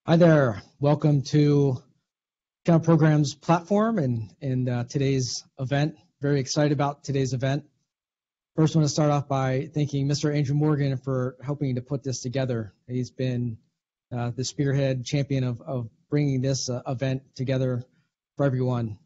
Hi there. Welcome to Channel Programs platform and today's event. Very excited about today's event. First, I want to start off by thanking Mr. Andrew Morgan for helping to put this together. He's been the spearhead champion of bringing this event together for everyone.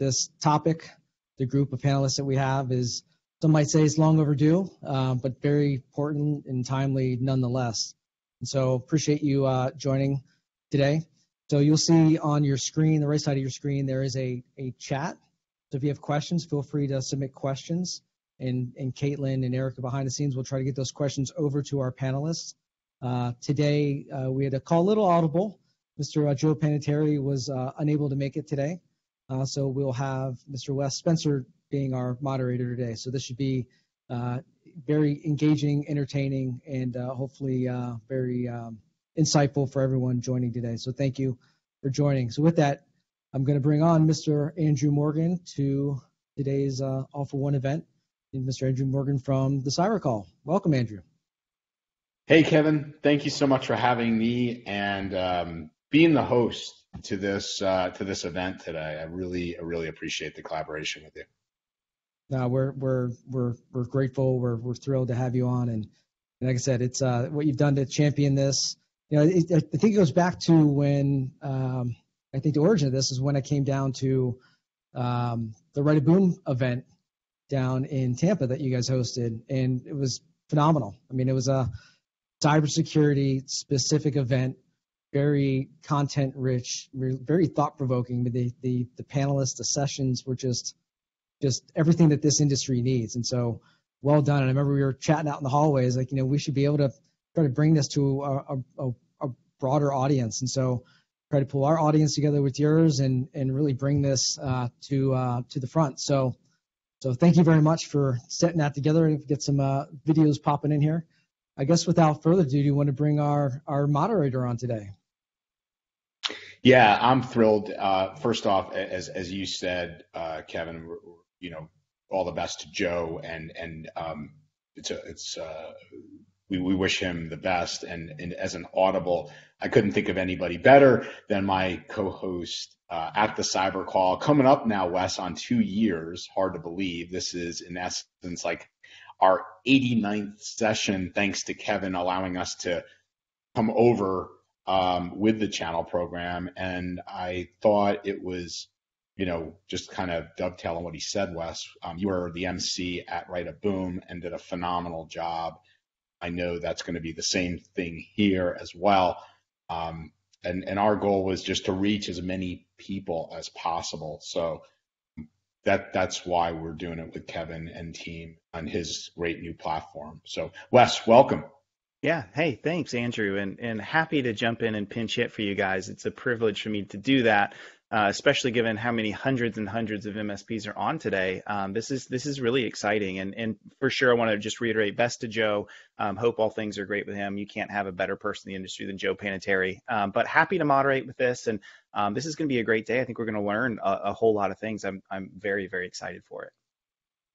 This topic, the group of panelists that we have, is, some might say, is long overdue, but very important and timely nonetheless. And so appreciate you joining today. So you'll see on your screen, the right side of your screen, there is a chat. So if you have questions, feel free to submit questions. And Caitlin and Erica behind the scenes will try to get those questions over to our panelists. Today, we had to call a little audible. Mr. Joe Panettiere was unable to make it today. So we'll have Mr. Wes Spencer being our moderator today. So this should be very engaging, entertaining, and hopefully very insightful for everyone joining today. So thank you for joining. So with that, I'm going to bring on Mr. Andrew Morgan to today's All for One event. And Mr. Andrew Morgan from the CyberCall. Welcome, Andrew. Hey, Kevin. Thank you so much for having me and being the host to this event today. I really appreciate the collaboration with you. No, we're grateful. We're thrilled to have you on, and like I said, it's what you've done to champion this. You know, I think it goes back to when I think the origin of this is when I came down to the Write a Boom event down in Tampa that you guys hosted, and it was phenomenal. I mean, it was a cybersecurity specific event, very content rich, very thought provoking. The panelists, the sessions were just everything that this industry needs, and so well done. And I remember we were chatting out in the hallways, like, you know, we should be able to try to bring this to a broader audience, and so try to pull our audience together with yours and really bring this to the front. So thank you very much for setting that together and get some videos popping in here. I guess without further ado, you want to bring our moderator on today? Yeah, I'm thrilled. First off, as you said, Kevin, you know, all the best to Joe, and we wish him the best. And as an audible, I couldn't think of anybody better than my co-host at the CyberCall. Coming up now, Wes, on 2 years. Hard to believe. This is in essence like our 89th session, thanks to Kevin allowing us to come over with the channel program. And I thought it was, you know, just kind of dovetail on what he said, Wes. You were the MC at Write a Boom and did a phenomenal job. I know that's going to be the same thing here as well. And our goal was just to reach as many people as possible. So that's why we're doing it with Kevin and team on his great new platform. So Wes, welcome. Yeah. Hey, thanks, Andrew, and happy to jump in and pinch hit for you guys. It's a privilege for me to do that, especially given how many hundreds and hundreds of MSPs are on today. This is really exciting, and for sure, I want to just reiterate, best to Joe. Hope all things are great with him. You can't have a better person in the industry than Joe Panettiere. But happy to moderate with this, and this is going to be a great day. I think we're going to learn a whole lot of things. I'm very excited for it.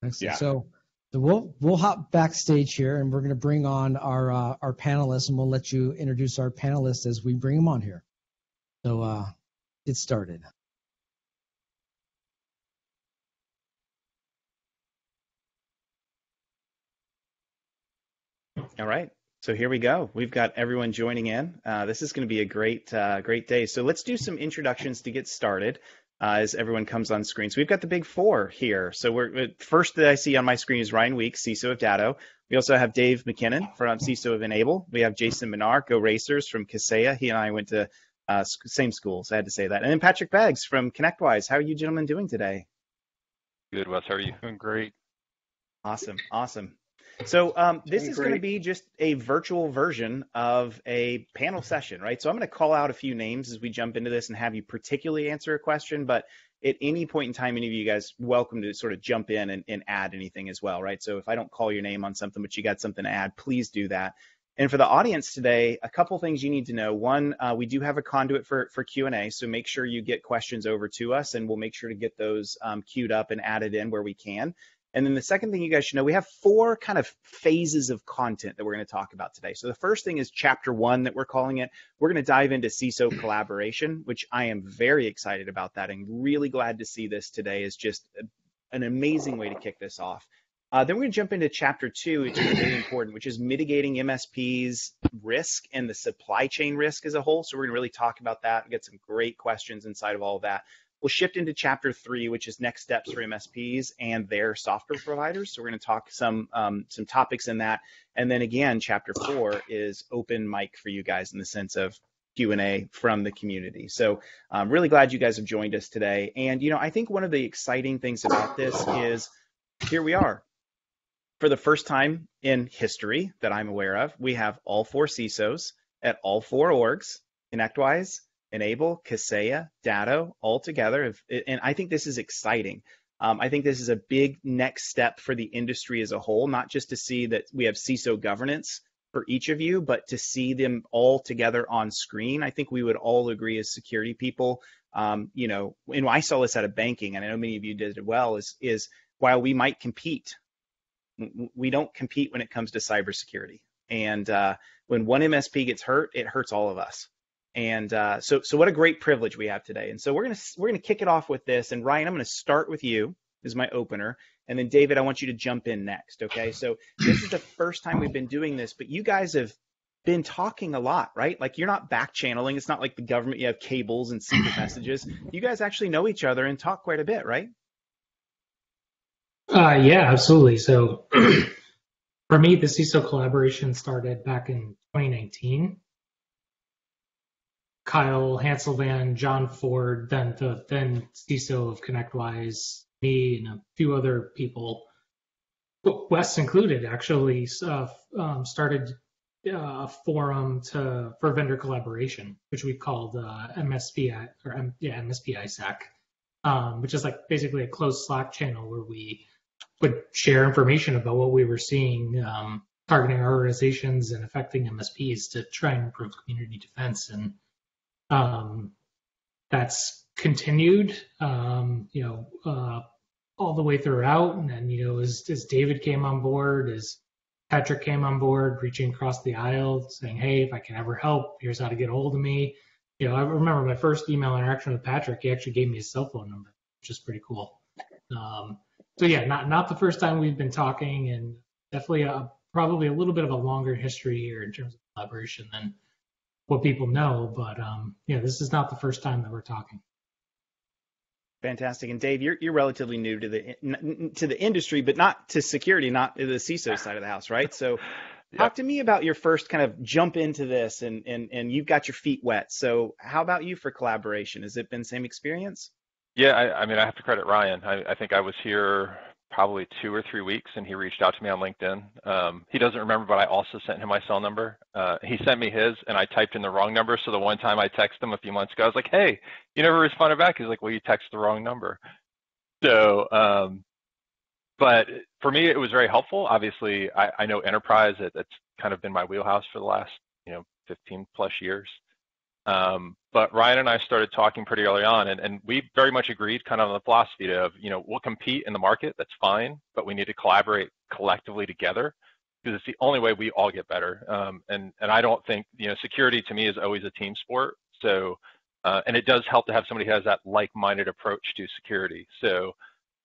Excellent. Yeah. So we'll hop backstage here, and we're going to bring on our panelists, and we'll let you introduce our panelists as we bring them on here. So get started. All right. So here we go. We've got everyone joining in. This is going to be a great day. So let's do some introductions to get started. As everyone comes on screen. So we've got the big four here. So first that I see on my screen is Ryan Weeks, CISO of Datto. We also have Dave MacKinnon from CISO of Enable. We have Jason Manar, Go Racers from Kaseya. He and I went to same school, so I had to say that. And then Patrick Beggs from ConnectWise. How are you gentlemen doing today? Good, Wes. How are you? Doing great. Awesome. So this is going to be just a virtual version of a panel session, right? So I'm going to call out a few names as we jump into this and have you particularly answer a question, but at any point in time, any of you guys welcome to sort of jump in and add anything as well, right? So if I don't call your name on something, but you got something to add, please do that. And for the audience today, a couple things you need to know. One, we do have a conduit for Q&A, so make sure you get questions over to us, and we'll make sure to get those queued up and added in where we can. And then the second thing you guys should know, we have 4 kind of phases of content that we're going to talk about today. So the first thing is chapter 1 that we're calling it. We're going to dive into CISO collaboration, which I am very excited about that and really glad to see this today is just an amazing way to kick this off. Then we're going to jump into chapter 2, which is really important, which is mitigating MSP's risk and the supply chain risk as a whole. So we're going to really talk about that and get some great questions inside of all of that. We'll shift into chapter 3, which is next steps for MSPs and their software providers. So we're going to talk some topics in that. And then again, chapter 4 is open mic for you guys in the sense of Q&A from the community. So I'm really glad you guys have joined us today. And, I think one of the exciting things about this is here we are. For the first time in history that I'm aware of, we have all 4 CISOs at all 4 orgs, ConnectWise, Enable, Kaseya, Datto, all together. And I think this is exciting. I think this is a big next step for the industry as a whole, not just to see that we have CISO governance for each of you, but to see them all together on screen. I think we would all agree as security people, and I saw this out of banking, and I know many of you did it well, is while we might compete, we don't compete when it comes to cybersecurity. And when one MSP gets hurt, it hurts all of us. And so what a great privilege we have today. And so we're gonna kick it off with this. And Ryan, I'm gonna start with you as my opener, and then David, I want you to jump in next. Okay, so this is the first time we've been doing this, but you guys have been talking a lot, right? Like you're not back channeling. It's not like the government. You have cables and secret messages. You guys actually know each other and talk quite a bit, right? Yeah, absolutely. So for me, the CISO collaboration started back in 2019. Kyle Hanselvan, John Ford, then CISO of ConnectWise, me, and a few other people, Wes included, actually started a forum for vendor collaboration, which we called MSP ISAC, which is like basically a closed Slack channel where we would share information about what we were seeing, targeting our organizations and affecting MSPs to try and improve community defense. And that's continued, all the way throughout. And then, as David came on board, as Patrick came on board, reaching across the aisle, saying, hey, if I can ever help, here's how to get a hold of me. I remember my first email interaction with Patrick, he actually gave me his cell phone number, which is pretty cool. So yeah, not the first time we've been talking, and definitely probably a little bit of a longer history here in terms of collaboration than what people know. But this is not the first time that we're talking. Fantastic. And Dave, you're relatively new to the industry, but not to security, not to the CISO side of the house, right? So talk to me about your first kind of jump into this, and you've got your feet wet. So how about you for collaboration? Has it been the same experience? Yeah, I mean, I have to credit Ryan. I think I was here probably 2 or 3 weeks, and he reached out to me on LinkedIn. He doesn't remember, but I also sent him my cell number. He sent me his, and I typed in the wrong number. So the one time I texted him a few months ago, I was like, hey, you never responded back. He's like, well, you texted the wrong number. So, but for me, it was very helpful. Obviously, I know enterprise. It's kind of been my wheelhouse for the last, 15 plus years. But Ryan and I started talking pretty early on, and we very much agreed kind of on the philosophy of, we'll compete in the market, that's fine, but we need to collaborate collectively together because it's the only way we all get better. And I don't think, security to me is always a team sport. So, and it does help to have somebody who has that like-minded approach to security. So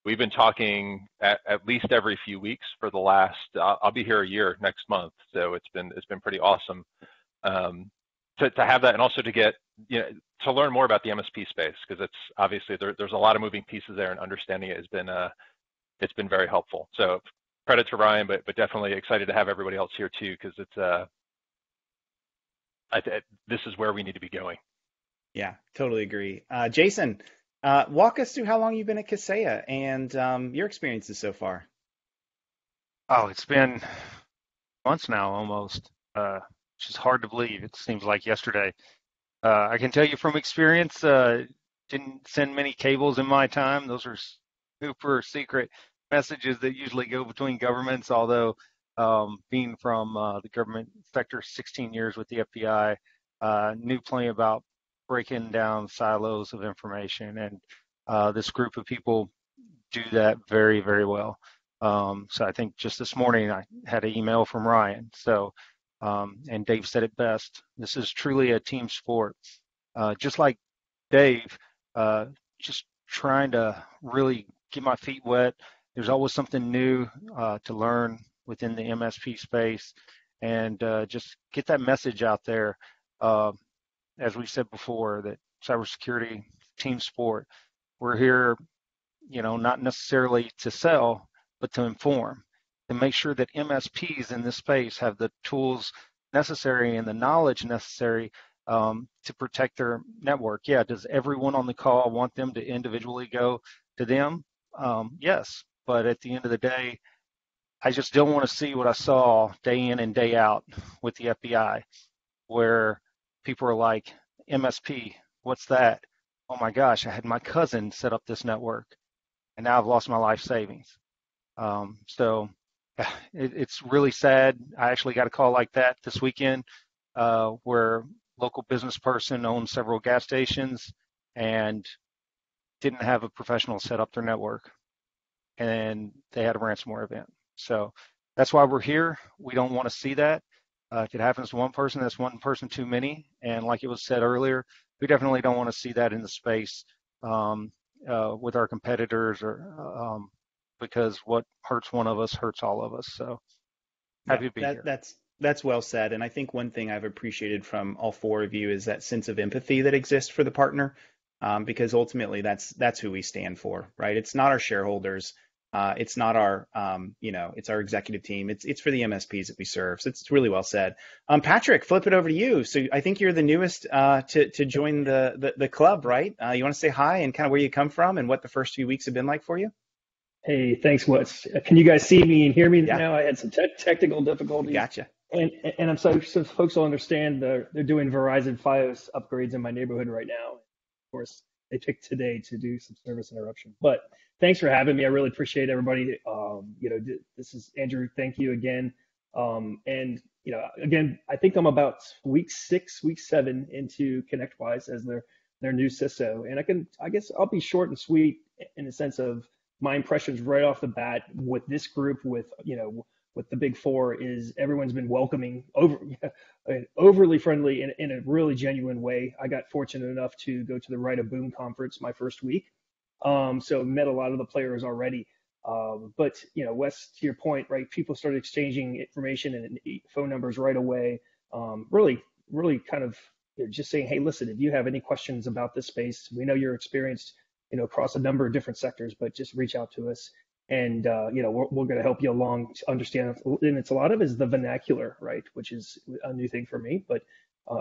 we've been talking at least every few weeks for the last, I'll be here a year next month. So it's been pretty awesome. To have that, and also to get, to learn more about the MSP space, because it's obviously there's a lot of moving pieces there, and understanding it has been it's been very helpful. So credit to Ryan, but definitely excited to have everybody else here too, because it's this is where we need to be going. Yeah, totally agree. Jason, walk us through how long you've been at Kaseya and your experiences so far. Oh, it's been months now almost. Which is hard to believe. It seems like yesterday. I can tell you from experience, didn't send many cables in my time. Those are super secret messages that usually go between governments, although being from the government sector 16 years with the FBI, knew plenty about breaking down silos of information. And this group of people do that very, very well. So I think just this morning I had an email from Ryan. So, and Dave said it best. This is truly a team sport. Just like Dave, just trying to really get my feet wet. There's always something new to learn within the MSP space, and just get that message out there. As we said before, that cybersecurity team sport. We're here, not necessarily to sell, but to inform, and make sure that MSPs in this space have the tools necessary and the knowledge necessary to protect their network. Yeah, does everyone on the call want them to individually go to them? Yes, but at the end of the day, I just don't want to see what I saw day in and day out with the FBI, where people are like, MSP, what's that? Oh my gosh, I had my cousin set up this network, and now I've lost my life savings. So it's really sad. I actually got a call like that this weekend, where local business person owns several gas stations and didn't have a professional set up their network, and they had a ransomware event. So that's why we're here. We don't want to see that. If it happens to one person, that's one person too many. And like it was said earlier, we definitely don't want to see that in the space with our competitors, or because what hurts one of us hurts all of us. So happy to be here. That's well said. And I think one thing I've appreciated from all four of you is that sense of empathy that exists for the partner, because ultimately that's who we stand for, right? It's not our shareholders. It's not our, it's our executive team. It's for the MSPs that we serve. So it's really well said. Patrick, flip it over to you. So I think you're the newest to join the club, right? You want to say hi and kind of where you come from and what the first few weeks have been like for you? Hey, thanks, Wes. Can you guys see me and hear me now? I had some technical difficulties. Gotcha. And I'm so folks will understand they're doing Verizon Fios upgrades in my neighborhood right now. Of course, they picked today to do some service interruption. But thanks for having me. I really appreciate everybody. This is Andrew. Thank you again. And again, I think I'm about week 6, week 7 into ConnectWise as their new CISO. And I guess I'll be short and sweet in the sense of my impressions right off the bat with this group, with the big four, is everyone's been welcoming, overly friendly in a really genuine way. I got fortunate enough to go to the Right of Boom conference my first week. So met a lot of the players already. But Wes, to your point, right? People started exchanging information and phone numbers right away. Really kind of just saying, hey, listen, if you have any questions about this space, we know you're experienced, across a number of different sectors, but just reach out to us. And we're going to help you along to understand. And it's a lot of it is the vernacular, right, which is a new thing for me, but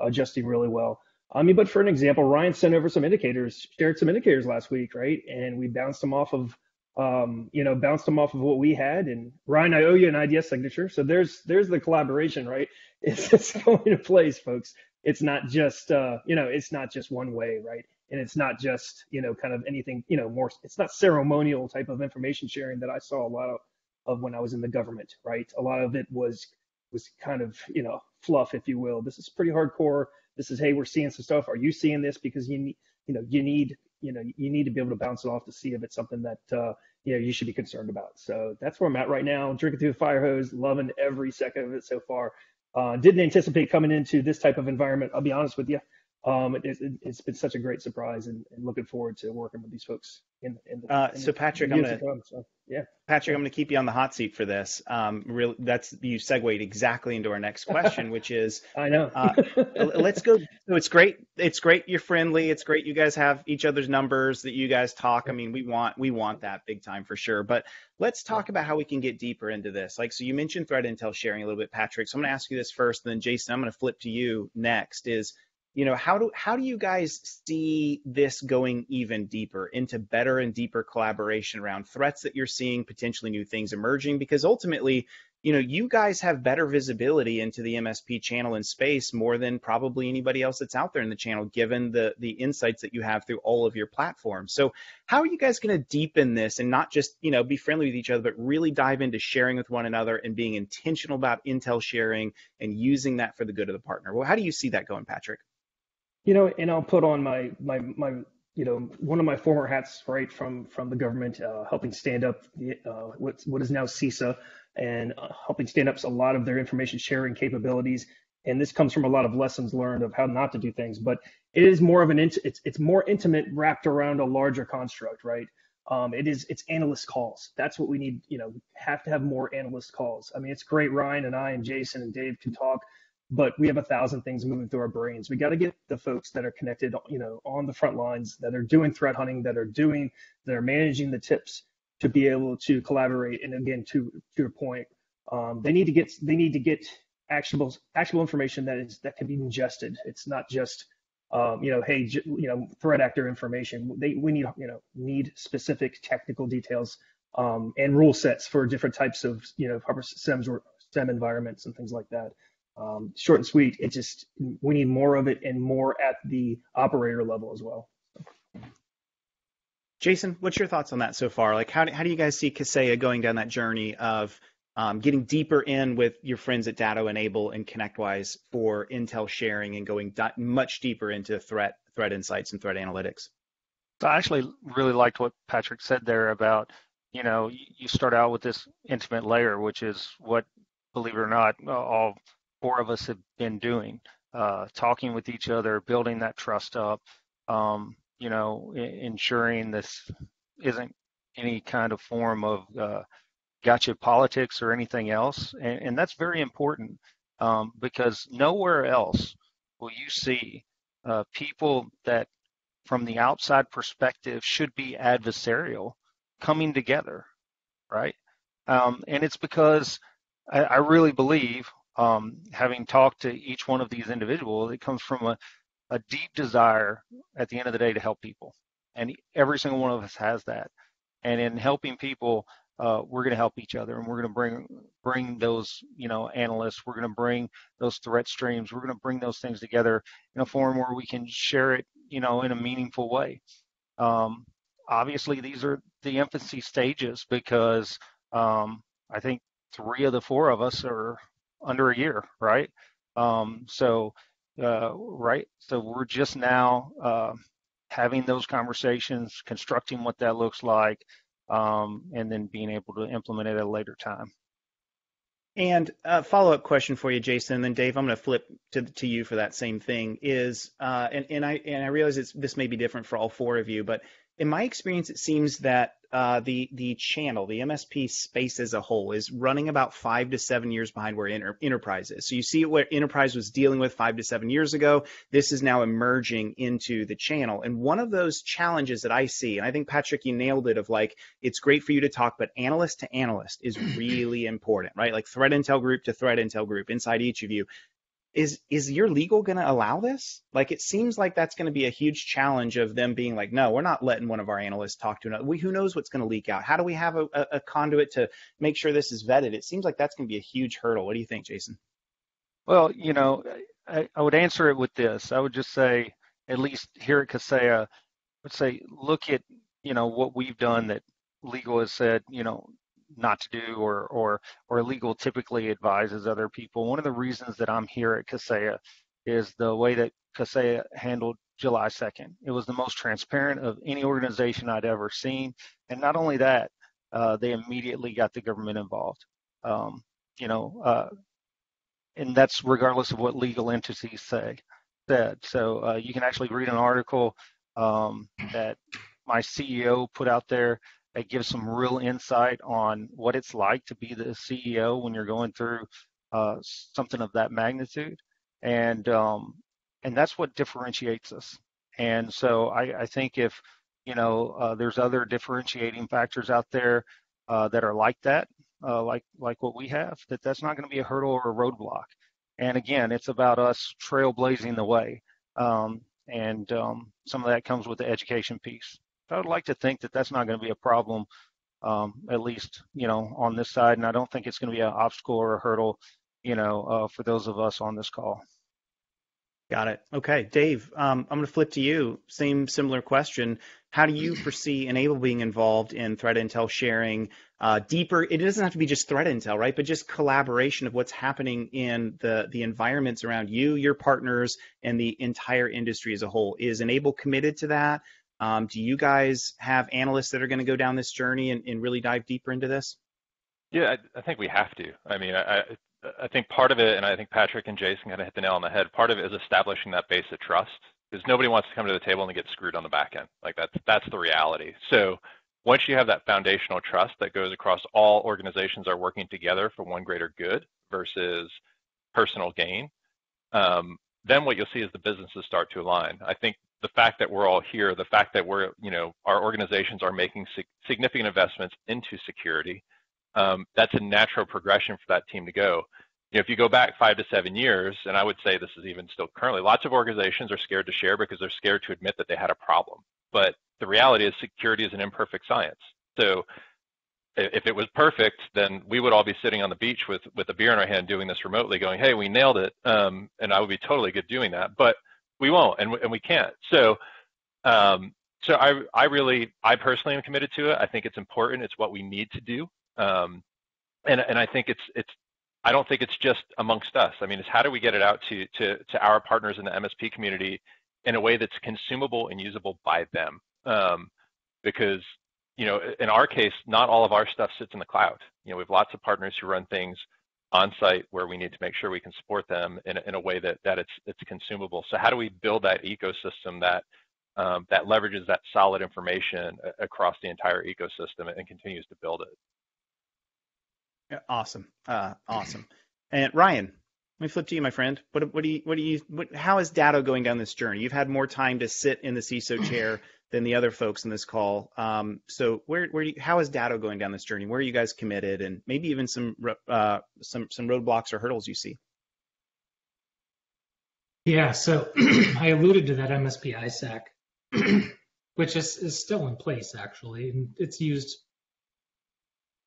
adjusting really well. But for an example, Ryan sent over some indicators, shared some indicators last week, right, and we bounced them off of what we had. And Ryan, I owe you an IDS signature, so there's the collaboration, right? It's going to place, folks. It's not just it's not just one way, right? And it's not just, kind of anything, more, it's not ceremonial type of information sharing that I saw a lot of when I was in the government, right? A lot of it was kind of, fluff, if you will. This is pretty hardcore. This is, hey, we're seeing some stuff. Are you seeing this? Because you need to be able to bounce it off to see if it's something that, you should be concerned about. So that's where I'm at right now, drinking through the fire hose, loving every second of it so far. Didn't anticipate coming into this type of environment. I'll be honest with you. It's been such a great surprise, and looking forward to working with these folks. Patrick, Patrick, I'm going to keep you on the hot seat for this. You segued exactly into our next question, which is, I know. Let's go. So it's great. It's great. You're friendly. It's great. You guys have each other's numbers, that you guys talk. I mean, we want that big time for sure. But let's talk about how we can get deeper into this. So you mentioned threat intel sharing a little bit, Patrick. So I'm going to ask you this first, and then Jason, I'm going to flip to you next. Is how do you guys see this going even deeper into better and deeper collaboration around threats that you're seeing, potentially new things emerging? Because ultimately, you guys have better visibility into the MSP channel and space more than probably anybody else that's out there in the channel, given the insights that you have through all of your platforms. So how are you guys going to deepen this and not just, be friendly with each other, but really dive into sharing with one another and being intentional about intel sharing and using that for the good of the partner? Well, how do you see that going, Patrick? And I'll put on my one of my former hats, right, from the government, helping stand up what is now CISA, and helping stand up a lot of their information sharing capabilities. And this comes from a lot of lessons learned of how not to do things. But it is more of it's more intimate, wrapped around a larger construct, right? It's analyst calls. That's what we need. Have to have more analyst calls. I mean, it's great. Ryan and I and Jason and Dave can talk, but we have 1,000 things moving through our brains. We got to get the folks that are connected, on the front lines, that are doing threat hunting, that are managing the tips, to be able to collaborate. And again, to your point, they need to get actionable information that can be ingested. It's not just hey, threat actor information. We need specific technical details and rule sets for different types of SEMs or SEM environments and things like that. Short and sweet. We need more of it, and more at the operator level as well. Jason, what's your thoughts on that so far? Like, how do you guys see Kaseya going down that journey of getting deeper in with your friends at Datto, Enable, and ConnectWise for intel sharing, and going much deeper into threat insights and threat analytics? So I actually really liked what Patrick said there about, you start out with this intimate layer, which is what, believe it or not, all 4 of us have been doing, talking with each other, building that trust up, ensuring this isn't any kind of form of gotcha politics or anything else. And that's very important, because nowhere else will you see people that from the outside perspective should be adversarial coming together, right? And it's because I really believe, having talked to each one of these individuals, it comes from a deep desire at the end of the day to help people. And every single one of us has that. And in helping people, we're going to help each other, and we're going to bring those, analysts. We're going to bring those threat streams. We're going to bring those things together in a form where we can share it, in a meaningful way. Obviously, these are the infancy stages, because I think 3 of the 4 of us are under a year, right? So we're just now having those conversations, constructing what that looks like, and then being able to implement it at a later time. And a follow-up question for you, Jason, and then Dave, I'm going to flip to you for that same thing. And I realize this may be different for all 4 of you, but in my experience, it seems that the channel, the MSP space as a whole, is running about 5 to 7 years behind where enterprise is. So you see what enterprise was dealing with 5 to 7 years ago. This is now emerging into the channel. And one of those challenges that I see, and I think, Patrick, you nailed it, of like, it's great for you to talk, but analyst to analyst is really important, right? Like threat intel group to threat intel group inside each of you. Is your legal going to allow this? Like, it seems like that's going to be a huge challenge of them being like, no, we're not letting one of our analysts talk to another. Who knows what's going to leak out? How do we have a conduit to make sure this is vetted? It seems like that's going to be a huge hurdle. What do you think, Jason? Well, I would answer it with this. I would just say, at least here at Kaseya, I would say, look at, what we've done that legal has said, not to do, or legal typically advises other people. One of the reasons that I'm here at Kaseya is the way that Kaseya handled July 2nd. It was the most transparent of any organization I'd ever seen. And not only that, they immediately got the government involved. And that's regardless of what legal entities said. So you can actually read an article that my CEO put out there. It gives some real insight on what it's like to be the CEO when you're going through something of that magnitude, and that's what differentiates us. And so I think if there's other differentiating factors out there that are like that, like what we have, that's not going to be a hurdle or a roadblock. And again, it's about us trailblazing the way, and some of that comes with the education piece. I would like to think that that's not going to be a problem, at least, on this side. And I don't think it's going to be an obstacle or a hurdle, for those of us on this call. Got it. Okay, Dave, I'm going to flip to you. Similar question. How do you foresee Enable being involved in threat intel sharing deeper? It doesn't have to be just threat intel, right? But just collaboration of what's happening in the environments around you, your partners, and the entire industry as a whole. Is Enable committed to that? Do you guys have analysts that are going to go down this journey and really dive deeper into this? Yeah, I think we have to. I mean, I think part of it, and I think Patrick and Jason kind of hit the nail on the head, part of it is establishing that base of trust, because nobody wants to come to the table and get screwed on the back end. Like that's the reality. So once you have that foundational trust that goes across all organizations are working together for one greater good versus personal gain, then what you'll see is the businesses start to align. I think the fact that we're all here, the fact that our organizations are making significant investments into security, that's a natural progression for that team to go. If you go back 5 to 7 years, and I would say this is even still currently, lots of organizations are scared to share because they're scared to admit that they had a problem. But the reality is security is an imperfect science. So if it was perfect, then we would all be sitting on the beach with a beer in our hand doing this remotely going, hey, we nailed it. And I would be totally good doing that, but we won't, and we can't. So I personally am committed to it. I think it's important. It's what we need to do. And I think I don't think it's just amongst us. I mean, it's how do we get it out to our partners in the MSP community in a way that's consumable and usable by them? Because, in our case, not all of our stuff sits in the cloud. We have lots of partners who run things on site where we need to make sure we can support them in a way that it's consumable. So how do we build that ecosystem that leverages that solid information across the entire ecosystem and continues to build it? Awesome. Awesome. And Ryan, let me flip to you, my friend. How is Datto going down this journey? You've had more time to sit in the CISO chair than the other folks in this call. So how is Datto going down this journey? Where are you guys committed, and maybe even some roadblocks or hurdles you see? Yeah, so I alluded to that MSP ISAC, which is still in place actually, and it's used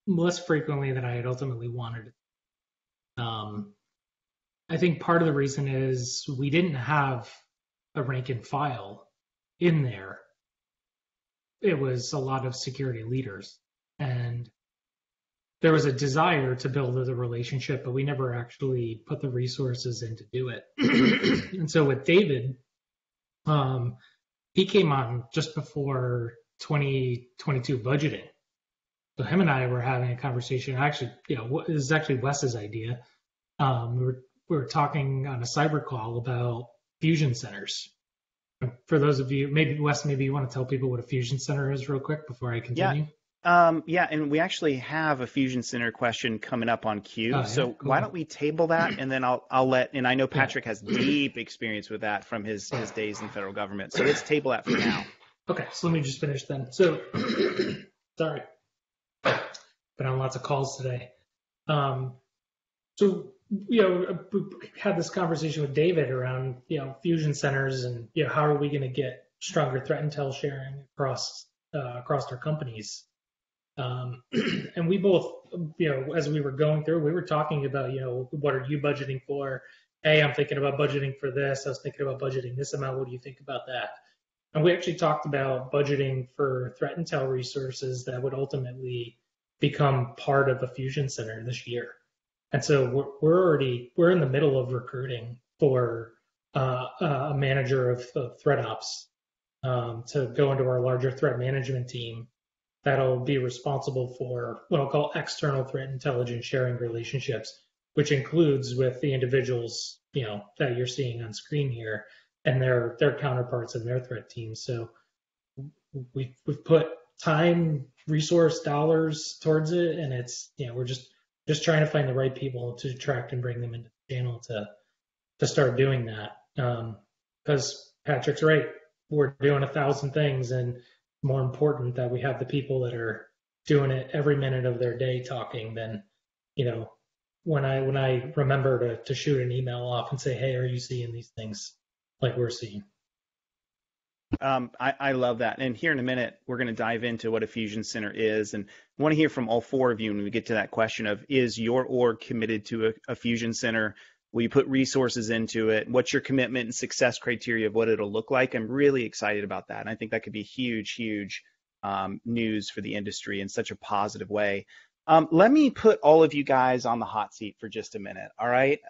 less frequently than I had ultimately wanted. I think part of the reason is we didn't have a rank and file in there. It was a lot of security leaders, and there was a desire to build a relationship, but we never actually put the resources in to do it. And so with David, he came on just before 2022 budgeting. So him and I were having a conversation. Actually, it was actually Wes's idea. We were talking on a CyberCall about fusion centers. For those of you, maybe Wes, maybe you want to tell people what a fusion center is real quick before I continue. Yeah, and we actually have a fusion center question coming up on queue. So cool. Why don't we table that, and then I'll let. And I know Patrick has deep experience with that from his days in federal government. So let's table that for now. Okay, so let me just finish then. So, sorry. Been on lots of calls today. So, we had this conversation with David around, fusion centers and, how are we going to get stronger threat intel sharing across our companies. And we both, as we were going through, we were talking about, what are you budgeting for? Hey, I'm thinking about budgeting for this. I was thinking about budgeting this amount. What do you think about that? And we actually talked about budgeting for threat intel resources that would ultimately become part of a fusion center this year. And so we're in the middle of recruiting for a manager of threat ops to go into our larger threat management team that'll be responsible for what I'll call external threat intelligence sharing relationships, which includes with the individuals that you're seeing on screen here and their counterparts in their threat teams. So we've put time, resource, dollars towards it, and it's we're just trying to find the right people to attract and bring them into the channel to start doing that. Because Patrick's right, we're doing 1,000 things, and more important that we have the people that are doing it every minute of their day talking than when I remember to shoot an email off and say, hey, are you seeing these things like we're seeing? I love that. And here in a minute, we're going to dive into what a fusion center is. And I want to hear from all four of you when we get to that question of, is your org committed to a fusion center? Will you put resources into it? What's your commitment and success criteria of what it'll look like? I'm really excited about that. And I think that could be huge news for the industry in such a positive way. Let me put all of you guys on the hot seat for just a minute. All right.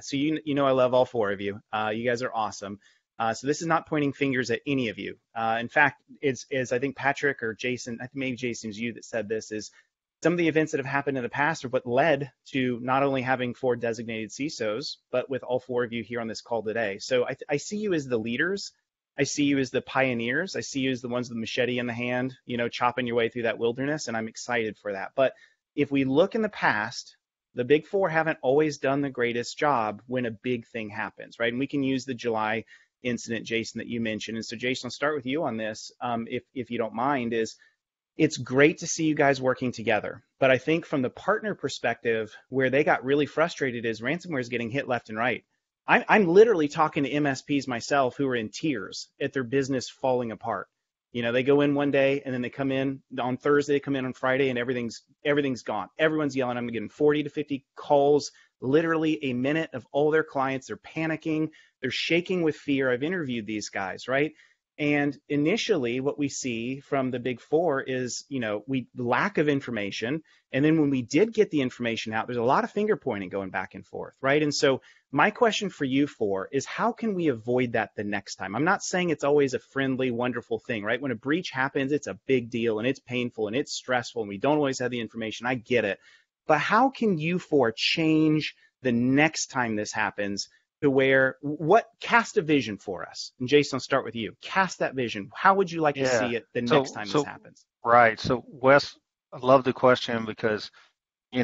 So I love all four of you. You guys are awesome. So this is not pointing fingers at any of you. In fact, it's I think Patrick or Jason, I think maybe Jason's you that said this, is some of the events that have happened in the past are what led to not only having 4 designated CISOs, but with all 4 of you here on this call today. So I see you as the leaders. I see you as the pioneers. I see you as the ones with the machete in the hand, chopping your way through that wilderness, and I'm excited for that. But if we look in the past, the Big Four haven't always done the greatest job when a big thing happens, right? And we can use the July incident, Jason, that you mentioned. And so, Jason, I'll start with you on this, if you don't mind. It's great to see you guys working together. But I think from the partner perspective, where they got really frustrated is ransomware is getting hit left and right. I'm literally talking to MSPs myself who are in tears at their business falling apart. They go in one day and then they come in on Thursday, they come in on Friday, and everything's gone. Everyone's yelling. I'm getting 40 to 50 calls, literally a minute, of all their clients. They're panicking. They're shaking with fear. I've interviewed these guys, right? And initially what we see from the Big Four is, lack of information. And then when we did get the information out, there's a lot of finger pointing going back and forth, right? And so my question for you 4 is, how can we avoid that the next time? I'm not saying it's always a friendly, wonderful thing, right? When a breach happens, it's a big deal and it's painful and it's stressful and we don't always have the information. I get it. But how can you 4 change the next time this happens to cast a vision for us? And Jason, I'll start with you. Cast that vision. How would you like to see it the next time this happens? Right. So Wes, I love the question because, I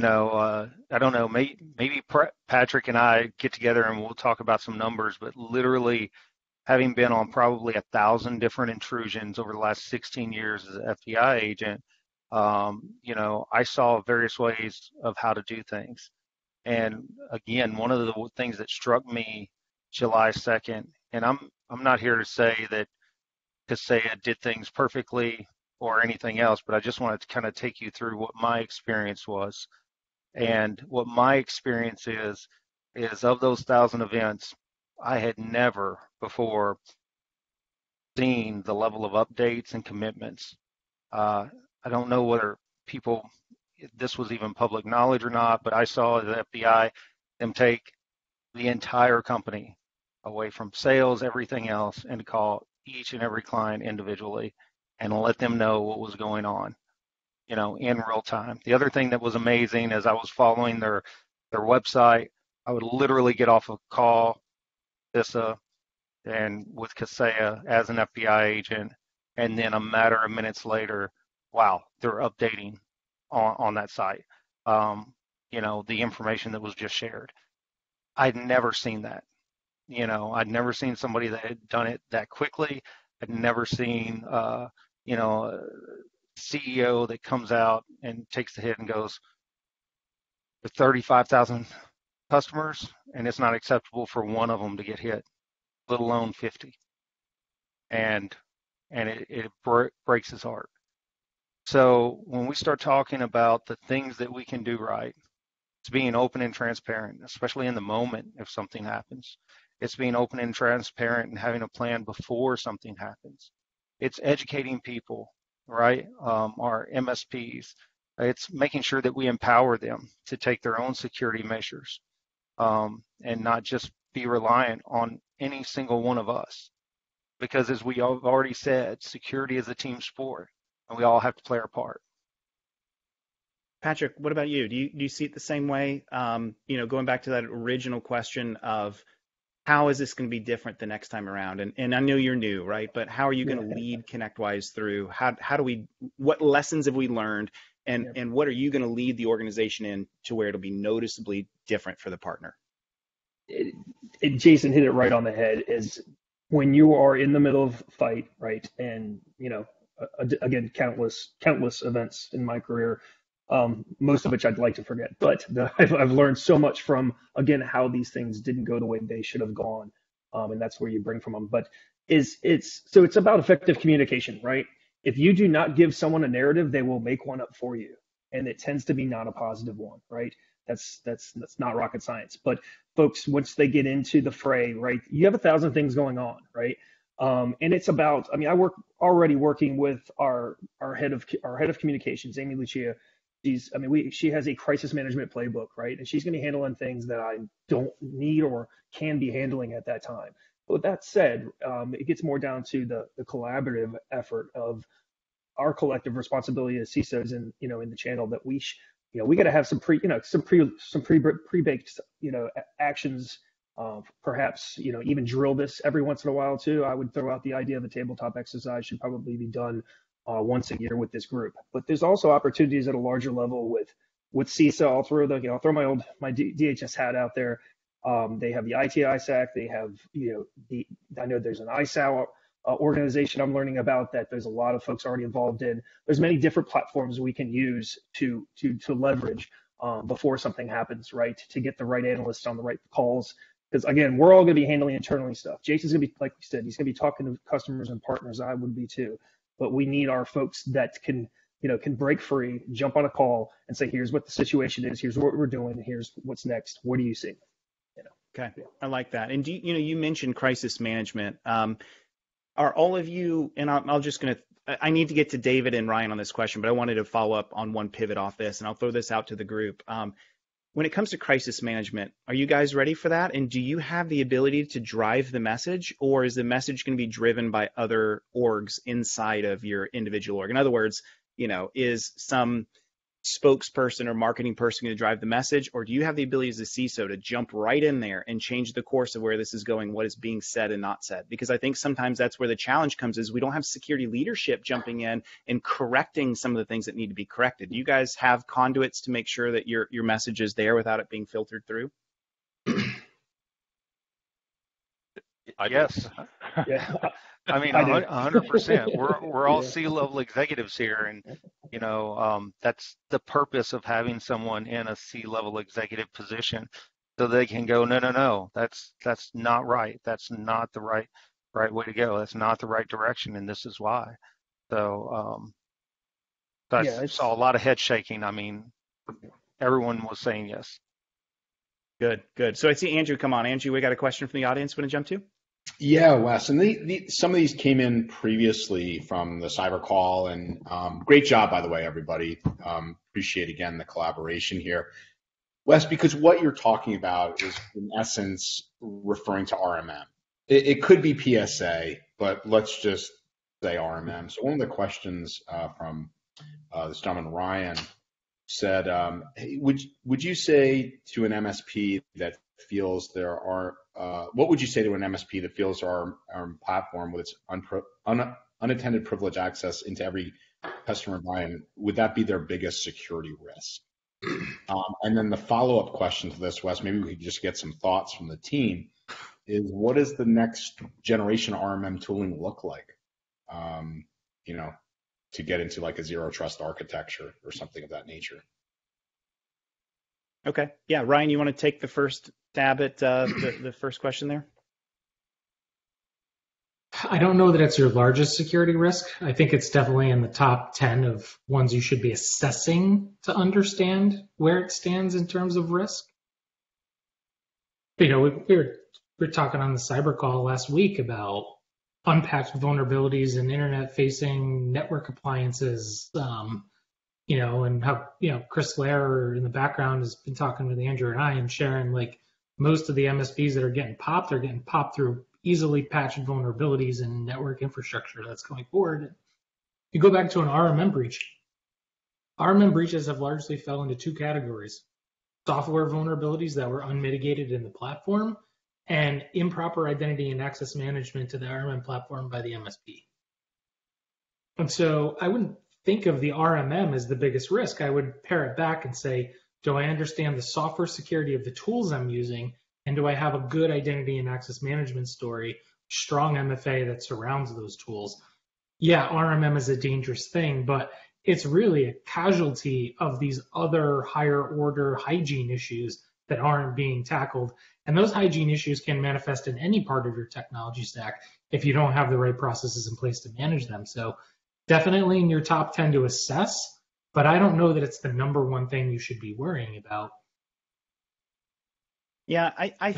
don't know, maybe Patrick and I get together and we'll talk about some numbers, but literally having been on probably 1,000 different intrusions over the last 16 years as an FBI agent, I saw various ways of how to do things. And again, one of the things that struck me July 2nd, and I'm not here to say that Kaseya did things perfectly or anything else, but I just wanted to kind of take you through what my experience was. And what my experience is of those 1,000 events, I had never before seen the level of updates and commitments. I don't know whether this was even public knowledge or not, but I saw the FBI, them take the entire company away from sales, everything else, and call each and every client individually and let them know what was going on, in real time. The other thing that was amazing is I was following their website. I would literally get off a call, CISA, and with Kaseya as an FBI agent, and then a matter of minutes later, wow, they're updating on that site, the information that was just shared. I'd never seen that. I'd never seen somebody that had done it that quickly. I'd never seen, a CEO that comes out and takes the hit and goes, with 35,000 customers, and it's not acceptable for one of them to get hit, let alone 50. And it breaks his heart. So when we start talking about the things that we can do right, it's being open and transparent, especially in the moment if something happens. It's being open and transparent and having a plan before something happens. It's educating people, right? Our MSPs. It's making sure that we empower them to take their own security measures, and not just be reliant on any single one of us. Because as we have already said, security is a team sport, and we all have to play our part. Patrick, what about you? Do you see it the same way? Going back to that original question of how is this going to be different the next time around? And I know you're new, right? But how are you going to lead ConnectWise through? What lessons have we learned? And what are you going to lead the organization in to where it'll be noticeably different for the partner? Jason hit it right on the head. Is when you are in the middle of a fight, right? And, again, countless events in my career, most of which I'd like to forget. But I've learned so much from, again, how these things didn't go the way they should have gone. And that's where you bring from them. But it's about effective communication, right? If you do not give someone a narrative, they will make one up for you. And it tends to be not a positive one, right? That's not rocket science. But folks, once they get into the fray, right, you have 1,000 things going on, right? And it's about, I already working with our head of communications, Amy Lucia. She has a crisis management playbook, right? And she's going to be handling things that I don't need or can be handling at that time. But with that said, it gets more down to the collaborative effort of our collective responsibility as CISOs in in the channel that we got to have some pre-baked actions. Perhaps even drill this every once in a while too. I would throw out the idea of a tabletop exercise should probably be done once a year with this group. But there's also opportunities at a larger level with CISO. I'll throw my DHS hat out there. They have the ITISAC. They have I know there's an ISAO organization I'm learning about that there's a lot of folks already involved in. There's many different platforms we can use to leverage before something happens, right? To get the right analysts on the right calls. Because again, we're all going to be handling internally stuff. Jason's going to be, like we said, he's going to be talking to customers and partners. I would be too. But we need our folks that can break free, jump on a call, and say, here's what the situation is, here's what we're doing, here's what's next. What do you see? Okay, I like that. And you mentioned crisis management. Are all of you? And I need to get to David and Ryan on this question, but I wanted to follow up on one pivot off this, and I'll throw this out to the group. When it comes to crisis management, are you guys ready for that? And do you have the ability to drive the message, or is the message going to be driven by other orgs inside of your individual org? In other words, is some spokesperson or marketing person going to drive the message, or do you have the ability as a CISO to jump right in there and change the course of where this is going, what is being said and not said? Because I think sometimes that's where the challenge comes, is we don't have security leadership jumping in and correcting some of the things that need to be corrected. Do you guys have conduits to make sure that your message is there without it being filtered through? Yes. Yeah. I mean, 100%. We're all C-level executives here, and that's the purpose of having someone in a C-level executive position, so they can go, no, that's not right. That's not the right way to go. That's not the right direction, and this is why. So I saw a lot of head shaking. I mean, everyone was saying yes. Good. So I see Andrew come on. Andrew, we got a question from the audience. Want to jump to? Yeah, Wes, and some of these came in previously from the CyberCall, and great job, by the way, everybody. Appreciate, again, the collaboration here. Wes, because what you're talking about is, in essence, referring to RMM. It could be PSA, but let's just say RMM. So one of the questions from this gentleman, Ryan, said, hey, would you say to an MSP that feels there are what would you say to an MSP that feels our platform with its unattended privilege access into every customer environment, would that be their biggest security risk? And then the follow-up question to this, Wes, maybe we could just get some thoughts from the team, is what does the next generation RMM tooling look like, to get into like a zero trust architecture or something of that nature? Okay. Yeah. Ryan, you want to take the first stab at the first question there? I don't know that it's your largest security risk. I think it's definitely in the top 10 of ones you should be assessing to understand where it stands in terms of risk. We were talking on the CyberCall last week about unpatched vulnerabilities in internet-facing network appliances, and how, Chris Blair in the background has been talking with Andrew and I and sharing, like, most of the MSPs that are getting popped are getting popped through easily patched vulnerabilities in network infrastructure that's going forward. You go back to an RMM breach. RMM breaches have largely fell into two categories: software vulnerabilities that were unmitigated in the platform, and improper identity and access management to the RMM platform by the MSP. And so I wouldn't think of the RMM as the biggest risk. I would pare it back and say, do I understand the software security of the tools I'm using? And do I have a good identity and access management story, strong MFA that surrounds those tools? Yeah, RMM is a dangerous thing, but it's really a casualty of these other higher order hygiene issues that aren't being tackled. And those hygiene issues can manifest in any part of your technology stack if you don't have the right processes in place to manage them. So definitely in your top 10 to assess, but I don't know that it's the number one thing you should be worrying about. Yeah, I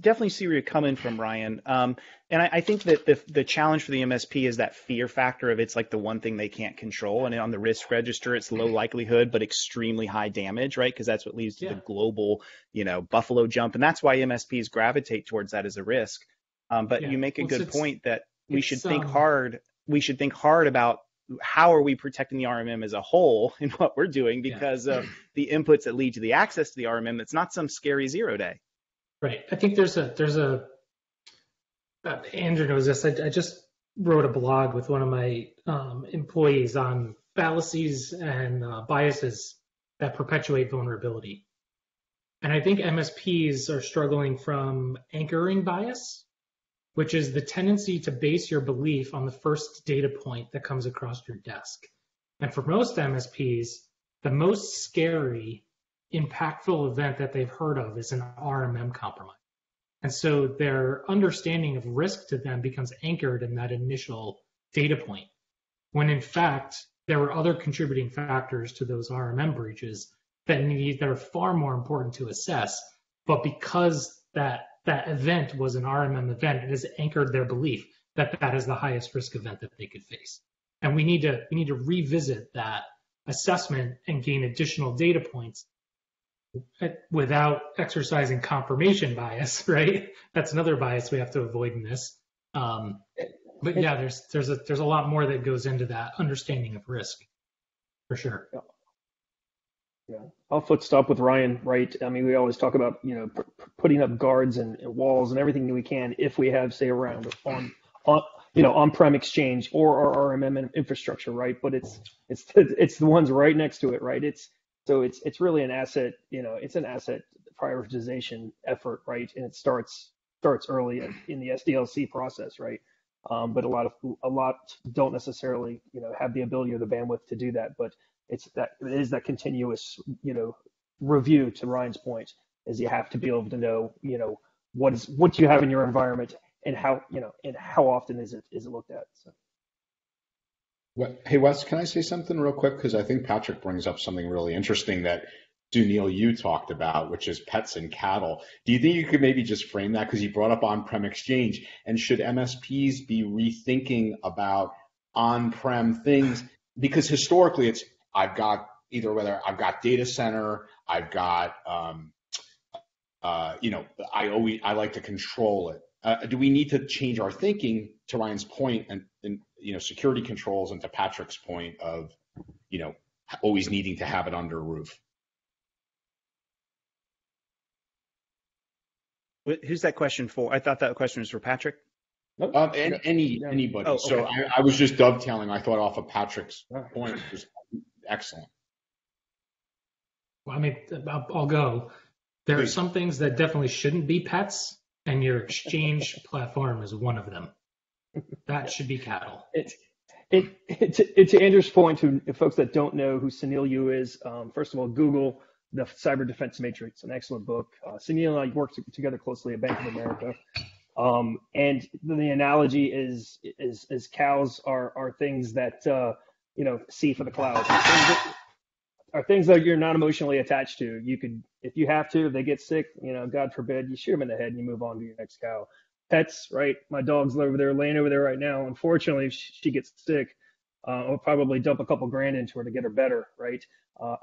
definitely see where you're coming from, Ryan. And I think that the challenge for the MSP is that fear factor of it's like the one thing they can't control. And on the risk register, it's low likelihood, but extremely high damage, right? Because that's what leads to the global, buffalo jump. And that's why MSPs gravitate towards that as a risk. But Yeah. you make a Well, good point that we should think um, hard. We should think hard about how are we protecting the RMM as a whole in what we're doing Yeah. because of the inputs that lead to the access to the RMM. It's not some scary 0 day. Right. I think there's a Andrew knows this. I just wrote a blog with one of my employees on fallacies and biases that perpetuate vulnerability. And I think MSPs are struggling from anchoring bias, which is the tendency to base your belief on the first data point that comes across your desk. And for most MSPs, the most scary, impactful event that they've heard of is an RMM compromise. And so their understanding of risk to them becomes anchored in that initial data point, when in fact, there were other contributing factors to those RMM breaches that are far more important to assess. But because that event was an RMM event, it has anchored their belief that that is the highest risk event that they could face. And we need to revisit that assessment and gain additional data points without exercising confirmation bias, right? That's another bias we have to avoid in this. But yeah, there's a lot more that goes into that understanding of risk, for sure. Yeah, I'll foot stop with Ryan, right? I mean, we always talk about, putting up guards and walls and everything that we can if we have, say, around on-prem exchange or our RMM infrastructure, right? But it's the ones right next to it, right? It's really an asset, it's an asset prioritization effort, right? And it starts early in the SDLC process, right? But a lot don't necessarily, have the ability or the bandwidth to do that. But it is that continuous, review, to Ryan's point, is you have to be able to know, what you have in your environment and how often is it looked at. So. Hey, Wes, can I say something real quick? Because I think Patrick brings up something really interesting that Sunil, you talked about, which is pets and cattle. Do you think you could maybe just frame that? Because you brought up on-prem exchange. And should MSPs be rethinking about on-prem things? Because historically, I've got data center, I've got, I like to control it. Do we need to change our thinking, to Ryan's point, and security controls, and to Patrick's point of, always needing to have it under a roof? Who's that question for? I thought that question was for Patrick. Anybody. Oh, okay. So I was just dovetailing. I thought off of Patrick's point, which was excellent. Well, I mean, I'll go. There are some things that definitely shouldn't be pets, and your exchange platform is one of them. That should be cattle. To Andrew's point, to folks that don't know who Sunil Yu is, first of all, Google the Cyber Defense Matrix, an excellent book. Sunil and I worked together closely at Bank of America. And the analogy is cows are things that, see for the clouds. Are things that you're not emotionally attached to. You could, if you have to, if they get sick, God forbid, you shoot them in the head and you move on to your next cow. Pets, right? My dog's laying over there right now. Unfortunately, if she gets sick, I'll probably dump a couple grand into her to get her better, right?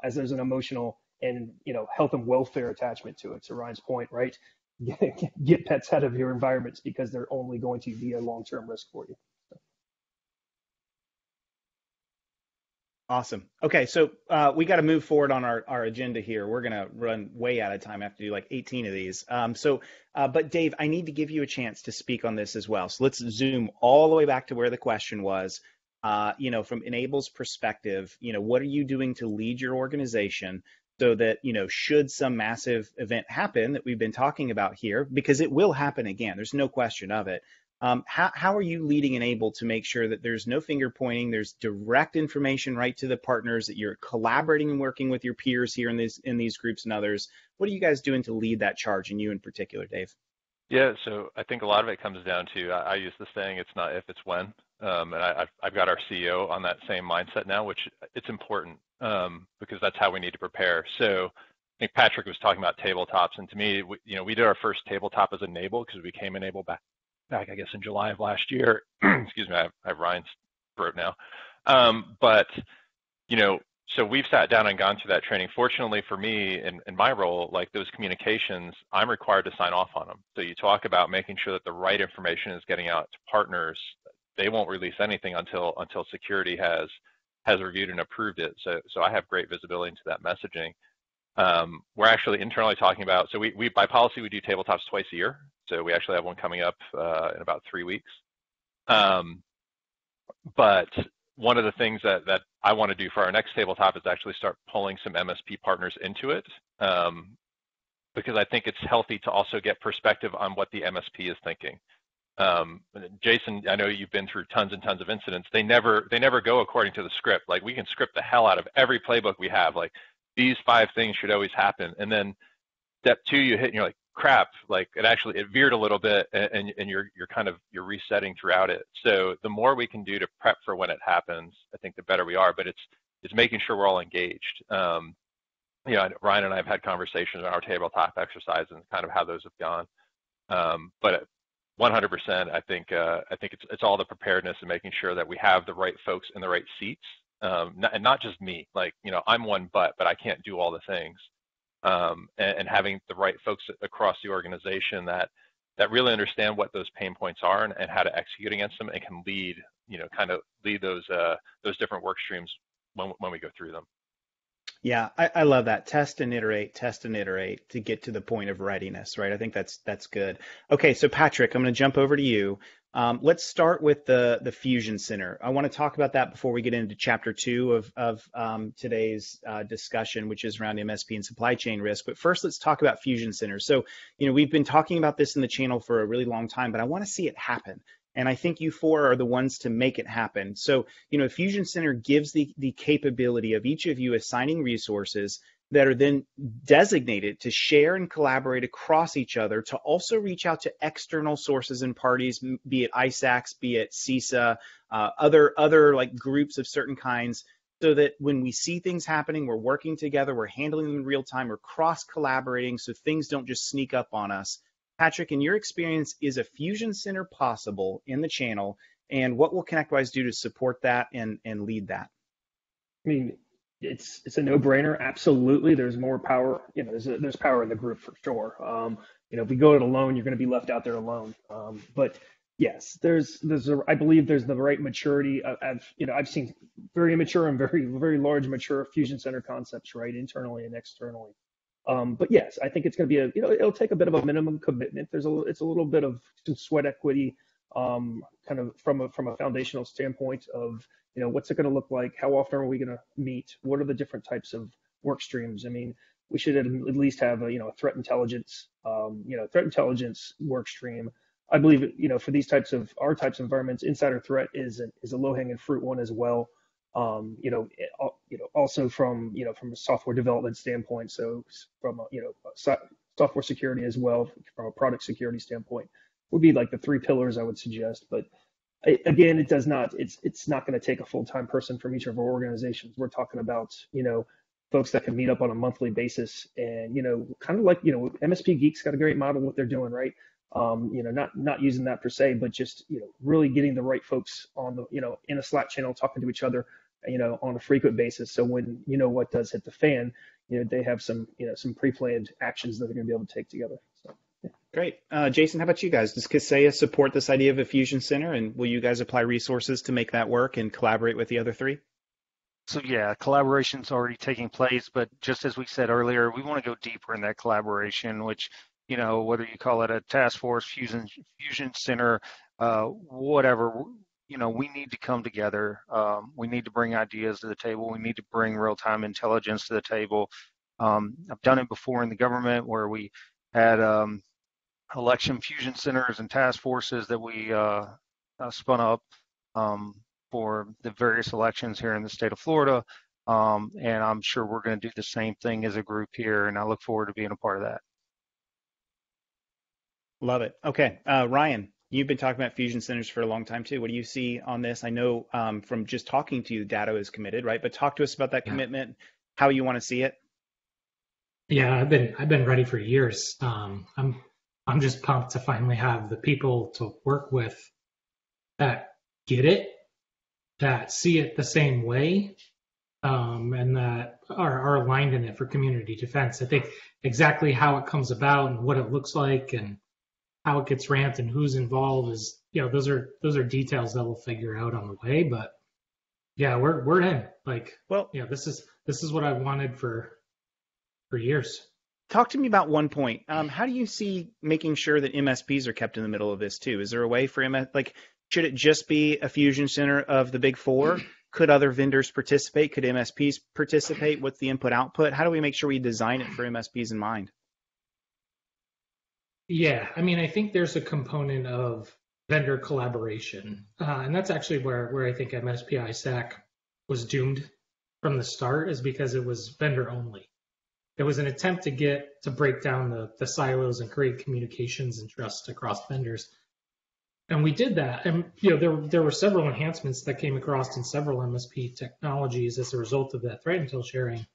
As there's an emotional and health and welfare attachment to it. To Ryan's point, right? Get pets out of your environments because they're only going to be a long-term risk for you. Awesome. Okay, so we got to move forward on our agenda here. We're going to run way out of time. I have to do like 18 of these. But Dave, I need to give you a chance to speak on this as well. So let's zoom all the way back to where the question was. From Enable's perspective, what are you doing to lead your organization so that, should some massive event happen that we've been talking about here, because it will happen again, there's no question of it. How are you leading Enable to make sure that there's no finger pointing, there's direct information right to the partners, that you're collaborating and working with your peers here in these groups and others? What are you guys doing to lead that charge, and you in particular, Dave? Yeah, so I think a lot of it comes down to, I use the saying, it's not if, it's when. And I've got our CEO on that same mindset now, which it's important because that's how we need to prepare. So I think Patrick was talking about tabletops, and to me, we did our first tabletop as Enable because we became Enable back, I guess, in July of last year. Excuse me, I have Ryan's throat now. But So we've sat down and gone through that training. Fortunately for me, in my role, like those communications, I'm required to sign off on them. So you talk about making sure that the right information is getting out to partners. They won't release anything until security has reviewed and approved it. So I have great visibility into that messaging. We're actually internally talking about, so we by policy, we do tabletops twice a year. So we actually have one coming up in about 3 weeks. But one of the things that I want to do for our next tabletop is actually start pulling some MSP partners into it, because I think it's healthy to also get perspective on what the MSP is thinking. Jason, I know you've been through tons and tons of incidents. They never go according to the script. Like we can script the hell out of every playbook we have. Like these 5 things should always happen, and then step 2 you hit and you're like, crap, like it veered a little bit, and you're resetting throughout it. So the more we can do to prep for when it happens, I think the better we are. But it's making sure we're all engaged. Ryan and I have had conversations on our tabletop exercise and kind of how those have gone. But 100%, I think it's all the preparedness and making sure that we have the right folks in the right seats, and not just me. Like I'm one but I can't do all the things. And having the right folks across the organization that really understand what those pain points are and how to execute against them and can lead those different work streams when we go through them. Yeah, I love that. Test and iterate to get to the point of readiness, right? I think that's good. Okay, so Patrick, I'm going to jump over to you. Let's start with the Fusion Center. I want to talk about that before we get into chapter 2 of today's discussion, which is around MSP and supply chain risk. But first, let's talk about Fusion Center. So, we've been talking about this in the channel for a really long time, but I want to see it happen. And I think you 4 are the ones to make it happen. So, Fusion Center gives the capability of each of you assigning resources that are then designated to share and collaborate across each other, to also reach out to external sources and parties, be it ISACs, be it CISA, other like groups of certain kinds, so that when we see things happening, we're working together, we're handling them in real time, we're cross-collaborating so things don't just sneak up on us. Patrick, in your experience, is a Fusion Center possible in the channel, and what will ConnectWise do to support that and lead that? I mean, it's a no-brainer. Absolutely, there's more power. There's power in the group for sure. If we go it alone, you're going to be left out there alone. But yes, I believe there's the right maturity. I've seen very immature and very very large mature Fusion Center concepts, right, internally and externally. But yes, I think it's going to be it'll take a bit of a minimum commitment. It's a little bit of some sweat equity, kind of from a foundational standpoint of, what's it going to look like? How often are we going to meet? What are the different types of work streams? I mean, we should at least have a threat intelligence work stream. I believe, for these types of environments, insider threat is a low-hanging fruit one as well. Also from a software development standpoint, so from software security as well, from a product security standpoint, would be like the 3 pillars I would suggest. But again, it's not going to take a full-time person from each of our organizations. We're talking about folks that can meet up on a monthly basis, and kind of like MSP Geek's got a great model what they're doing, right? Not using that per se, but just really getting the right folks on the in a Slack channel talking to each other on a frequent basis. So when what does hit the fan, they have some pre-planned actions that they're going to be able to take together. So, yeah. Great. Jason, how about you guys? Does Kaseya support this idea of a Fusion Center, and will you guys apply resources to make that work and collaborate with the other 3? So yeah, collaboration's already taking place, but just as we said earlier, we want to go deeper in that collaboration, which, whether you call it a task force, Fusion Center, whatever, we need to come together. We need to bring ideas to the table. We need to bring real-time intelligence to the table. I've done it before in the government where we had election fusion centers and task forces that we spun up for the various elections here in the state of Florida. And I'm sure we're going to do the same thing as a group here, and I look forward to being a part of that. Love it. Okay, Ryan, you've been talking about Fusion Centers for a long time too. What do you see on this? I know from just talking to you, Datto is committed, right? But talk to us about that commitment, how you want to see it. Yeah, I've been ready for years. I'm just pumped to finally have the people to work with that get it, that see it the same way, and that are aligned in it for community defense. I think exactly how it comes about and what it looks like and how it gets ramped and who's involved is, those are details that we'll figure out on the way. But yeah, we're in. Like, Well, this is what I wanted for years. talk to me about one point. How do you see making sure that MSPs are kept in the middle of this too? Is there a way for should it just be a fusion center of the big four? Could other vendors participate? Could MSPs participate? What's the input output? How do we make sure we design it for MSPs in mind? Yeah, I think there's a component of vendor collaboration, and that's actually where I think MSP ISAC was doomed from the start, is because it was vendor only. It was an attempt to break down the silos and create communications and trust across vendors. And we did that. And there were several enhancements that came across in several MSP technologies as a result of that threat intel sharing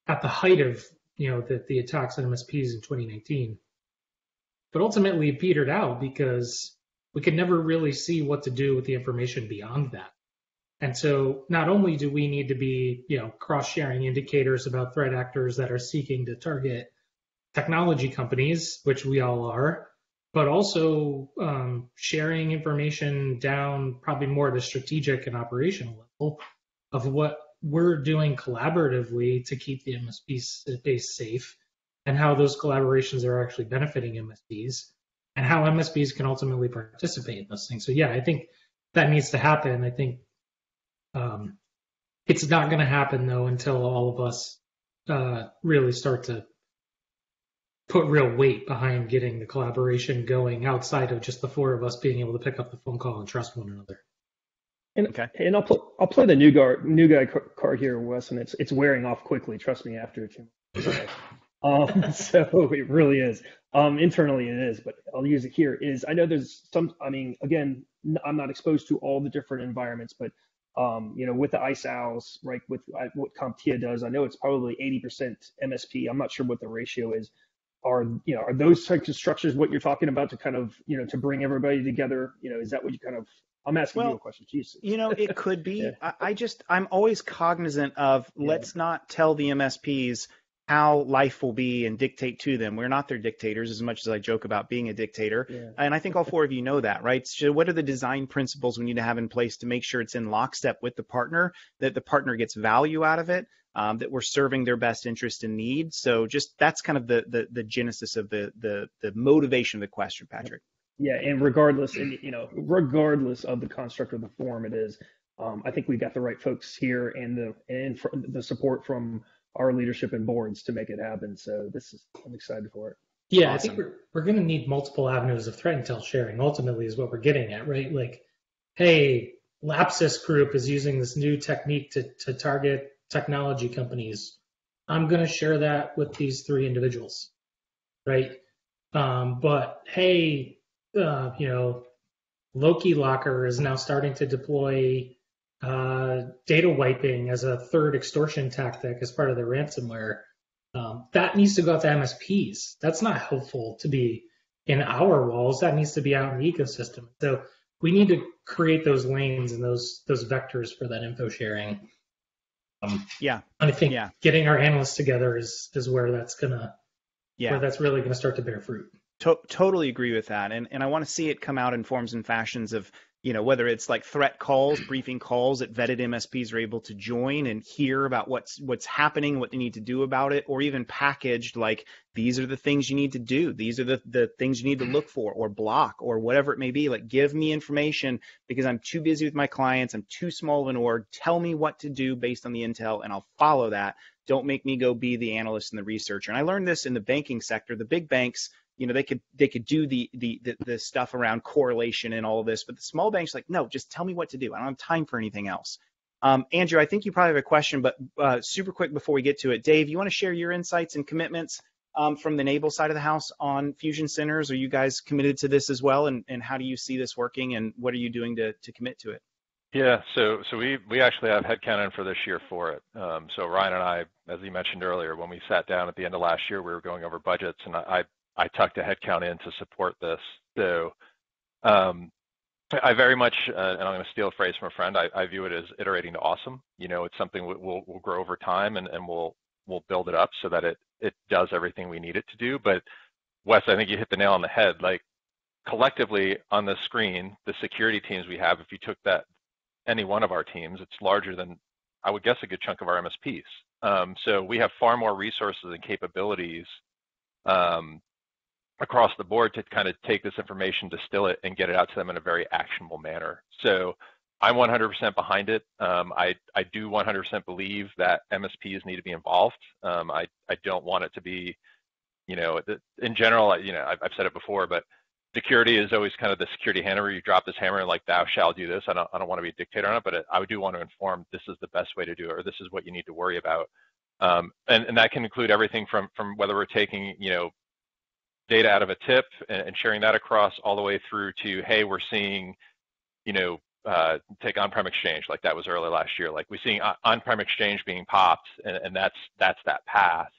at the height of the attacks on MSPs in 2019. But ultimately it petered out because we could never really see what to do with the information beyond that. And so not only do we need to be, cross-sharing indicators about threat actors that are seeking to target technology companies, which we all are, but also sharing information down probably more at a strategic and operational level of what we're doing collaboratively to keep the MSP space safe and how those collaborations are actually benefiting MSPs and how MSPs can ultimately participate in those things. So yeah, I think that needs to happen. I think it's not going to happen though until all of us really start to put real weight behind getting the collaboration going outside of just the four of us being able to pick up the phone call and trust one another. And I'll play the new guy card here, Wes, and it's wearing off quickly. Trust me, after 2 months. So it really is. Internally it is, but I'll use it here. I know there's some. Again, I'm not exposed to all the different environments, but with the ISALs, right, with what CompTIA does, I know it's probably 80% MSP. I'm not sure what the ratio is. Are those types of structures what you're talking about to kind of, to bring everybody together? Is that what you kind of, I'm asking you a question. Jesus. It could be. Yeah. I'm always cognizant of let's not tell the MSPs how life will be and dictate to them. We're not their dictators, as much as I joke about being a dictator. Yeah. And I think all four of you know that, right? So what are the design principles we need to have in place to make sure it's in lockstep with the partner, that the partner gets value out of it, that we're serving their best interest and need? So just that's kind of the genesis of the motivation of the question, Patrick. Yeah, and regardless of the construct of the forum it is, I think we got the right folks here and the support from our leadership and boards to make it happen. So I'm excited for it. Yeah, awesome. I think we're going to need multiple avenues of threat intel sharing. Ultimately, is what we're getting at, right? Like, hey, Lapsus Group is using this new technique to target technology companies. I'm going to share that with these 3 individuals, right? But hey, Loki Locker is now starting to deploy data wiping as a third extortion tactic as part of their ransomware. That needs to go out to MSPs. That's not helpful to be in our walls. That needs to be out in the ecosystem. So we need to create those lanes and those vectors for that info sharing. And I think getting our analysts together is where that's where that's really gonna start to bear fruit. Totally agree with that, and I want to see it come out in forms and fashions of whether it's like threat calls, briefing calls that vetted MSPs are able to join and hear about what's happening, what they need to do about it, or even packaged like these are the things you need to do, these are the things you need to look for or block or whatever it may be. Like, give me information because I'm too busy with my clients, I'm too small of an org. Tell me what to do based on the intel, and I'll follow that. Don't make me go be the analyst and the researcher. And I learned this in the banking sector. The big banks, they could do the stuff around correlation and all of this, but the small banks like, no, just tell me what to do. I don't have time for anything else. Andrew, I think you probably have a question, but super quick before we get to it, Dave, you want to share your insights and commitments from the Naval side of the house on fusion centers? Are you guys committed to this as well? And how do you see this working, and what are you doing to commit to it? Yeah, so we actually have headcount for this year for it. So Ryan and I, as you mentioned earlier, when we sat down at the end of last year, we were going over budgets, and I tucked a headcount in to support this. So I very much, and I'm going to steal a phrase from a friend, I view it as iterating to awesome. It's something we'll grow over time, and we'll build it up so that it does everything we need it to do. But Wes, I think you hit the nail on the head. Like, collectively on the screen, the security teams we have, if you took any one of our teams, it's larger than, I would guess, a good chunk of our MSPs. So we have far more resources and capabilities across the board to kind of take this information, distill it, and get it out to them in a very actionable manner. So I'm 100% behind it. I do 100% believe that MSPs need to be involved. I don't want it to be, in general, I've said it before, but security is always kind of the security hammer. You drop this hammer and like, thou shall do this. I don't want to be a dictator on it, but I do want to inform this is the best way to do it, or this is what you need to worry about. And that can include everything from whether we're taking, data out of a tip and sharing that across, all the way through to, hey, we're seeing, take on-prem exchange, like that was early last year. Like, we're seeing on-prem exchange being popped, and that's that path.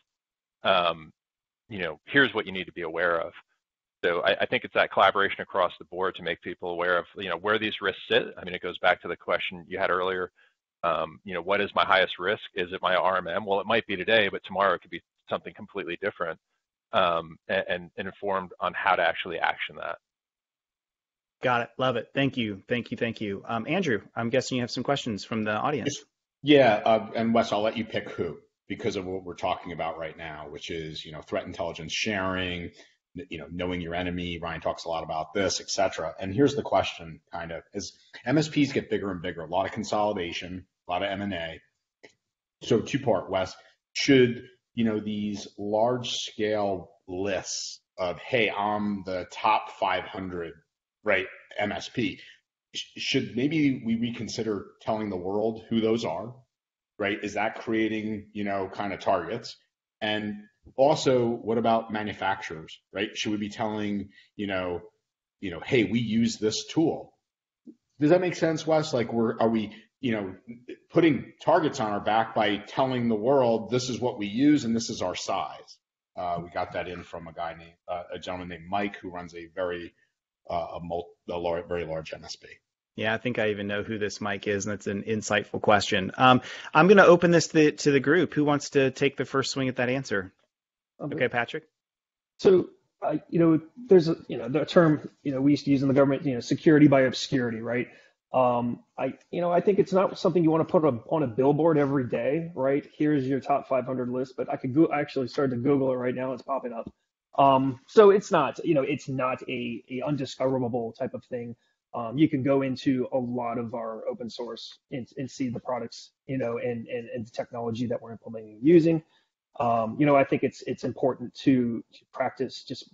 Here's what you need to be aware of. So I think it's that collaboration across the board to make people aware of, where these risks sit. I mean, it goes back to the question you had earlier. What is my highest risk? Is it my RMM? Well, it might be today, but tomorrow it could be something completely different, and informed on how to actually action that. Got it. Love it. Thank you. Andrew, I'm guessing you have some questions from the audience. Yeah, and Wes, I'll let you pick who, because of what we're talking about right now, which is, threat intelligence sharing, knowing your enemy. Ryan talks a lot about this, et cetera. And here's the question, kind of, as MSPs get bigger and bigger, a lot of consolidation, a lot of M&A. So two-part, Wes, should, these large-scale lists of, hey, I'm the top 500, right, MSP, should maybe we reconsider telling the world who those are, right? Is that creating, kind of targets? And also, what about manufacturers, right? Should we be telling, hey, we use this tool? Does that make sense, Wes? Like, are we, putting targets on our back by telling the world this is what we use and this is our size? We got that in from a gentleman named Mike, who runs a very large MSP. Yeah, I think I even know who this Mike is, and that's an insightful question. I'm going to open this to the group. Who wants to take the first swing at that answer? Okay, Patrick. So, there's the term, we used to use in the government, security by obscurity, right? I think it's not something you want to put on a billboard every day, right? Here's your top 500 list, but I actually started to Google it right now. It's popping up. So it's not, it's not a undiscoverable type of thing. You can go into a lot of our open source and see the products, and the technology that we're implementing and using. I think it's important to practice just,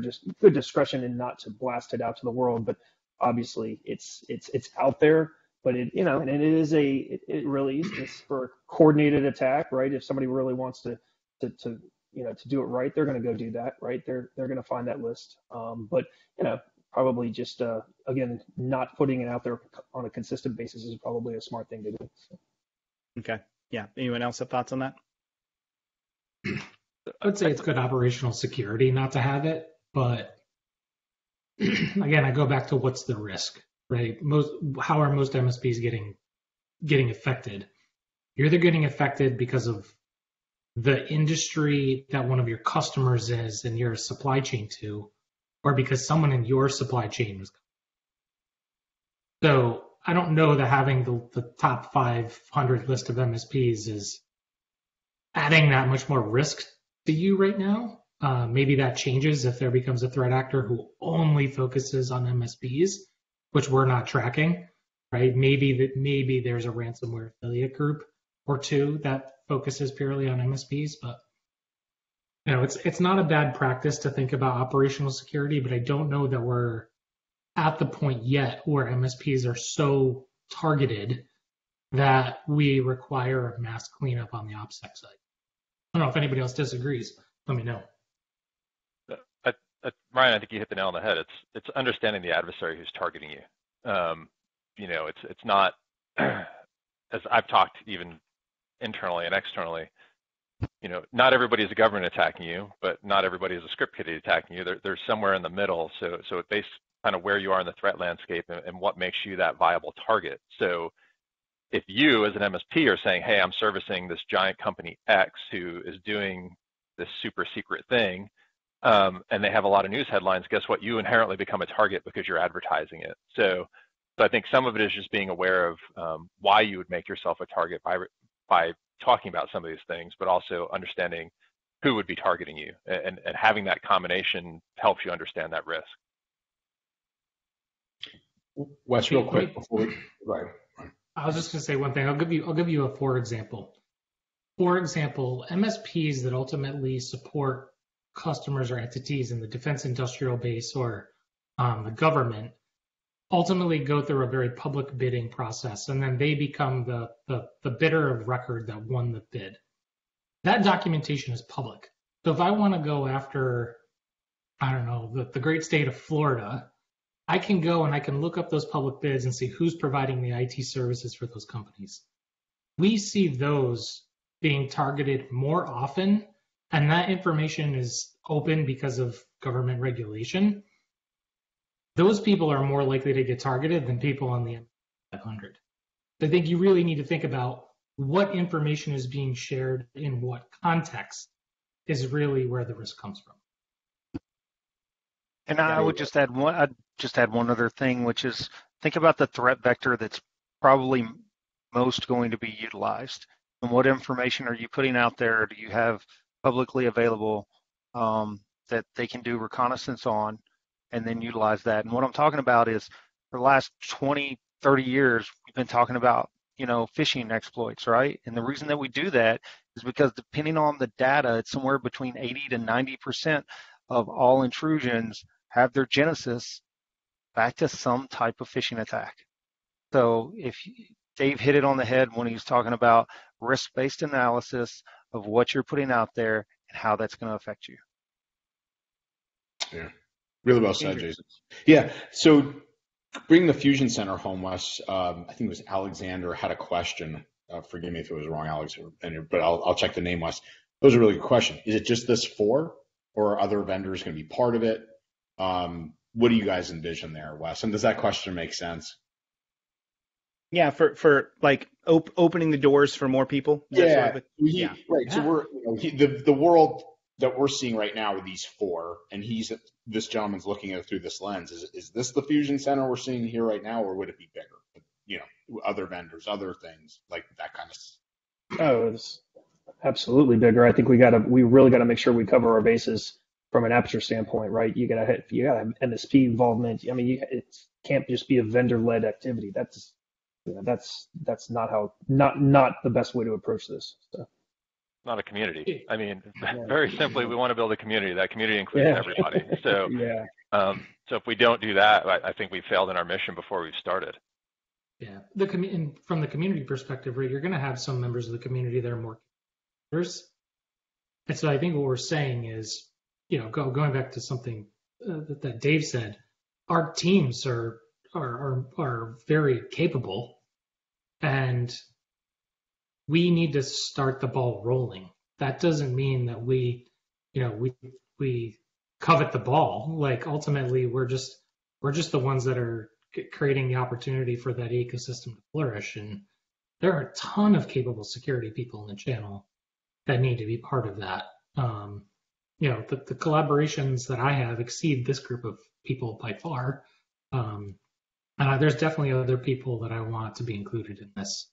just good discretion and not to blast it out to the world. But obviously it's out there, but it really is for a coordinated attack, right? If somebody really wants to do it right, they're going to go do that, right? They're going to find that list. But probably just again, not putting it out there on a consistent basis is probably a smart thing to do. So. Okay. Yeah. Anyone else have thoughts on that? I would say it's good operational security not to have it, but again, I go back to what's the risk, right? How are most MSPs getting affected? You're either getting affected because of the industry that one of your customers is and your supply chain to, or because someone in your supply chain was. So I don't know that having the top 500 list of MSPs is adding that much more risk to you right now. Maybe that changes if there becomes a threat actor who only focuses on MSPs, which we're not tracking, right? Maybe there's a ransomware affiliate group or two that focuses purely on MSPs, but it's not a bad practice to think about operational security, but I don't know that we're at the point yet where MSPs are so targeted that we require a mass cleanup on the OPSEC side. I don't know if anybody else disagrees. Let me know. Ryan, I think you hit the nail on the head. It's understanding the adversary who's targeting you. It's not, as I've talked even internally and externally, not everybody is a government attacking you, but not everybody is a script kiddie attacking you. There's somewhere in the middle. So it's based kind of where you are in the threat landscape and what makes you that viable target. So if you as an MSP are saying, hey, I'm servicing this giant company X who is doing this super secret thing, and they have a lot of news headlines, guess what? You inherently become a target because you're advertising it. So I think some of it is just being aware of why you would make yourself a target by talking about some of these things, but also understanding who would be targeting you, and having that combination helps you understand that risk. Wes, real quick before we, right. I was just going to say one thing. I'll give you a for example. For example, MSPs that ultimately support customers or entities in the defense industrial base or the government ultimately go through a very public bidding process, and then they become the bidder of record that won the bid. That documentation is public. So if I want to go after, I don't know, the great state of Florida, I can go and I can look up those public bids and see who's providing the IT services for those companies. We see those being targeted more often, and that information is open because of government regulation. Those people are more likely to get targeted than people on the M500. I think you really need to think about what information is being shared in what context is really where the risk comes from. And I would just add one other thing, which is think about the threat vector that's probably most going to be utilized. And what information are you putting out there? Do you have publicly available that they can do reconnaissance on and then utilize that? And what I'm talking about is for the last 20, 30 years, we've been talking about, phishing exploits, right? And the reason that we do that is because depending on the data, it's somewhere between 80 to 90% of all intrusions have their genesis back to some type of phishing attack. So if Dave hit it on the head when he was talking about risk-based analysis of what you're putting out there and how that's going to affect you. Yeah, really well said, Jason. Yeah, so bring the Fusion Center home, Wes. I think it was Alexander had a question. Forgive me if it was wrong, Alexander, but I'll check the name, Wes. That was a really good question. Is it just this four, or are other vendors going to be part of it? What do you guys envision there, Wes? And does that question make sense? Yeah, for like opening the doors for more people. Yeah, right. Yeah. So we're the world that we're seeing right now with these four, and this gentleman's looking at it through this lens. Is this the Fusion Center we're seeing here right now, or would it be bigger? Other vendors, other things like that kind of stuff. Oh, it's absolutely bigger. I think we really gotta make sure we cover our bases from an aperture standpoint, right? You gotta have MSP involvement. I mean, it can't just be a vendor-led activity. That's not the best way to approach this. So. Not a community. I mean, very simply, we want to build a community. That community includes everybody. So, so if we don't do that, I think we failed in our mission before we started. Yeah, and from the community perspective, right, you're going to have some members of the community that are more members. And so I think what we're saying is, going back to something that Dave said, our teams are very capable, and we need to start the ball rolling. That doesn't mean that we covet the ball. Like ultimately, we're just the ones that are creating the opportunity for that ecosystem to flourish. And there are a ton of capable security people in the channel that need to be part of that. The collaborations that I have exceed this group of people by far. There's definitely other people that I want to be included in this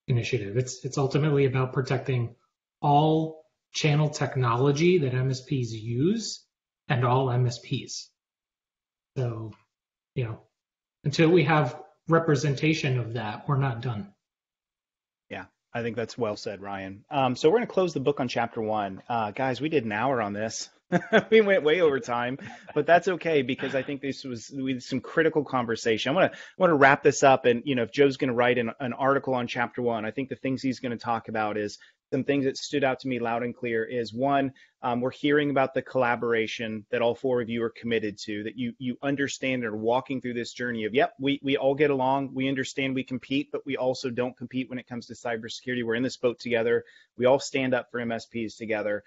initiative. It's ultimately about protecting all channel technology that MSPs use and all MSPs. So, until we have representation of that, we're not done. Yeah, I think that's well said, Ryan. So we're going to close the book on chapter 1. Guys, we did an hour on this. We went way over time, but that's okay because I think we had some critical conversation. I want to wrap this up, and if Joe's going to write an article on chapter 1, I think the things he's going to talk about is some things that stood out to me loud and clear is one, we're hearing about the collaboration that all four of you are committed to, that you understand and are walking through this journey of, yep, we all get along. We understand we compete, but we also don't compete when it comes to cybersecurity. We're in this boat together. We all stand up for MSPs together.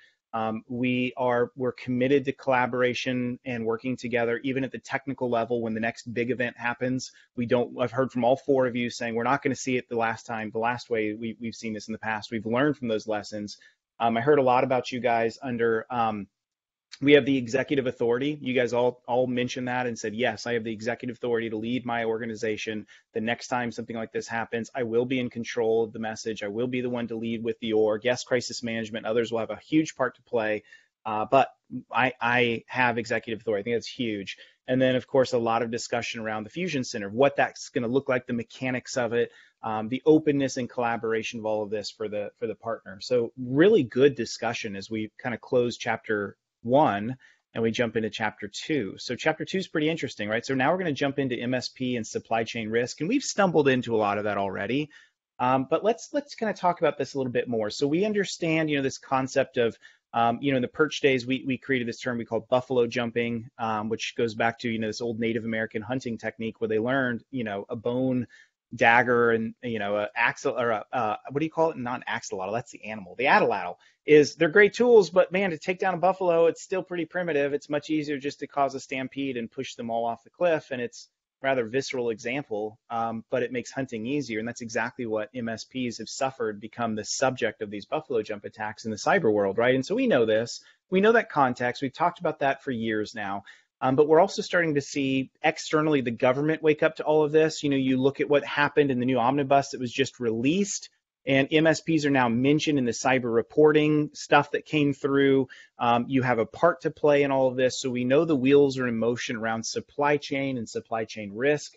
We're committed to collaboration and working together, even at the technical level. When the next big event happens, I've heard from all four of you saying we're not going to see it the last way we've seen this in the past. We've learned from those lessons. I heard a lot about you guys under, we have the executive authority. You guys all mentioned that and said, yes, I have the executive authority to lead my organization. The next time something like this happens, I will be in control of the message. I will be the one to lead with the org. Yes, crisis management, others will have a huge part to play, but I have executive authority. I think that's huge. And then, of course, a lot of discussion around the Fusion Center, what that's going to look like, the mechanics of it, the openness and collaboration of all of this for the partner. So really good discussion as we kind of close chapter 1 and we jump into chapter 2. So chapter 2 is pretty interesting, right? So now we're going to jump into MSP and supply chain risk, and we've stumbled into a lot of that already. But let's kind of talk about this a little bit more. So we understand, this concept of, in the Perch days, we created this term we call buffalo jumping, which goes back to, this old Native American hunting technique where they learned, a bone dagger and, a axle or what do you call it? Not an axolotl, that's the animal. The atlatl they're great tools, but man, to take down a buffalo, it's still pretty primitive. It's much easier just to cause a stampede and push them all off the cliff. And it's a rather visceral example, but it makes hunting easier. And that's exactly what MSPs have suffered, become the subject of these buffalo jump attacks in the cyber world, right? And so we know this. We know that context. We've talked about that for years now. But we're also starting to see externally the government wake up to all of this. You look at what happened in the new omnibus that was just released, and MSPs are now mentioned in the cyber reporting stuff that came through. You have a part to play in all of this. So we know the wheels are in motion around supply chain and supply chain risk.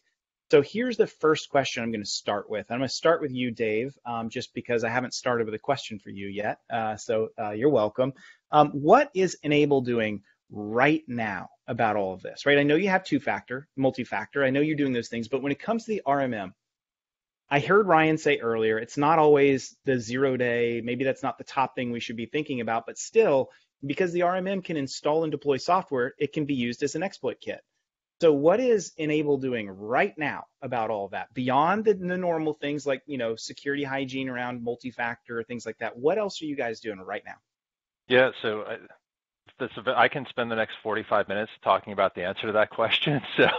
So here's the first question I'm going to start with. I'm going to start with you, Dave, just because I haven't started with a question for you yet. So you're welcome. What is N-able doing right now about all of this, right? I know you have two-factor, multi-factor. I know you're doing those things, but when it comes to the RMM, I heard Ryan say earlier, it's not always the 0 day. Maybe that's not the top thing we should be thinking about, but still, because the RMM can install and deploy software, it can be used as an exploit kit. So what is N-able doing right now about all of that? Beyond the normal things like, security hygiene around multi-factor, things like that, what else are you guys doing right now? Yeah, so I can spend the next 45 minutes talking about the answer to that question. So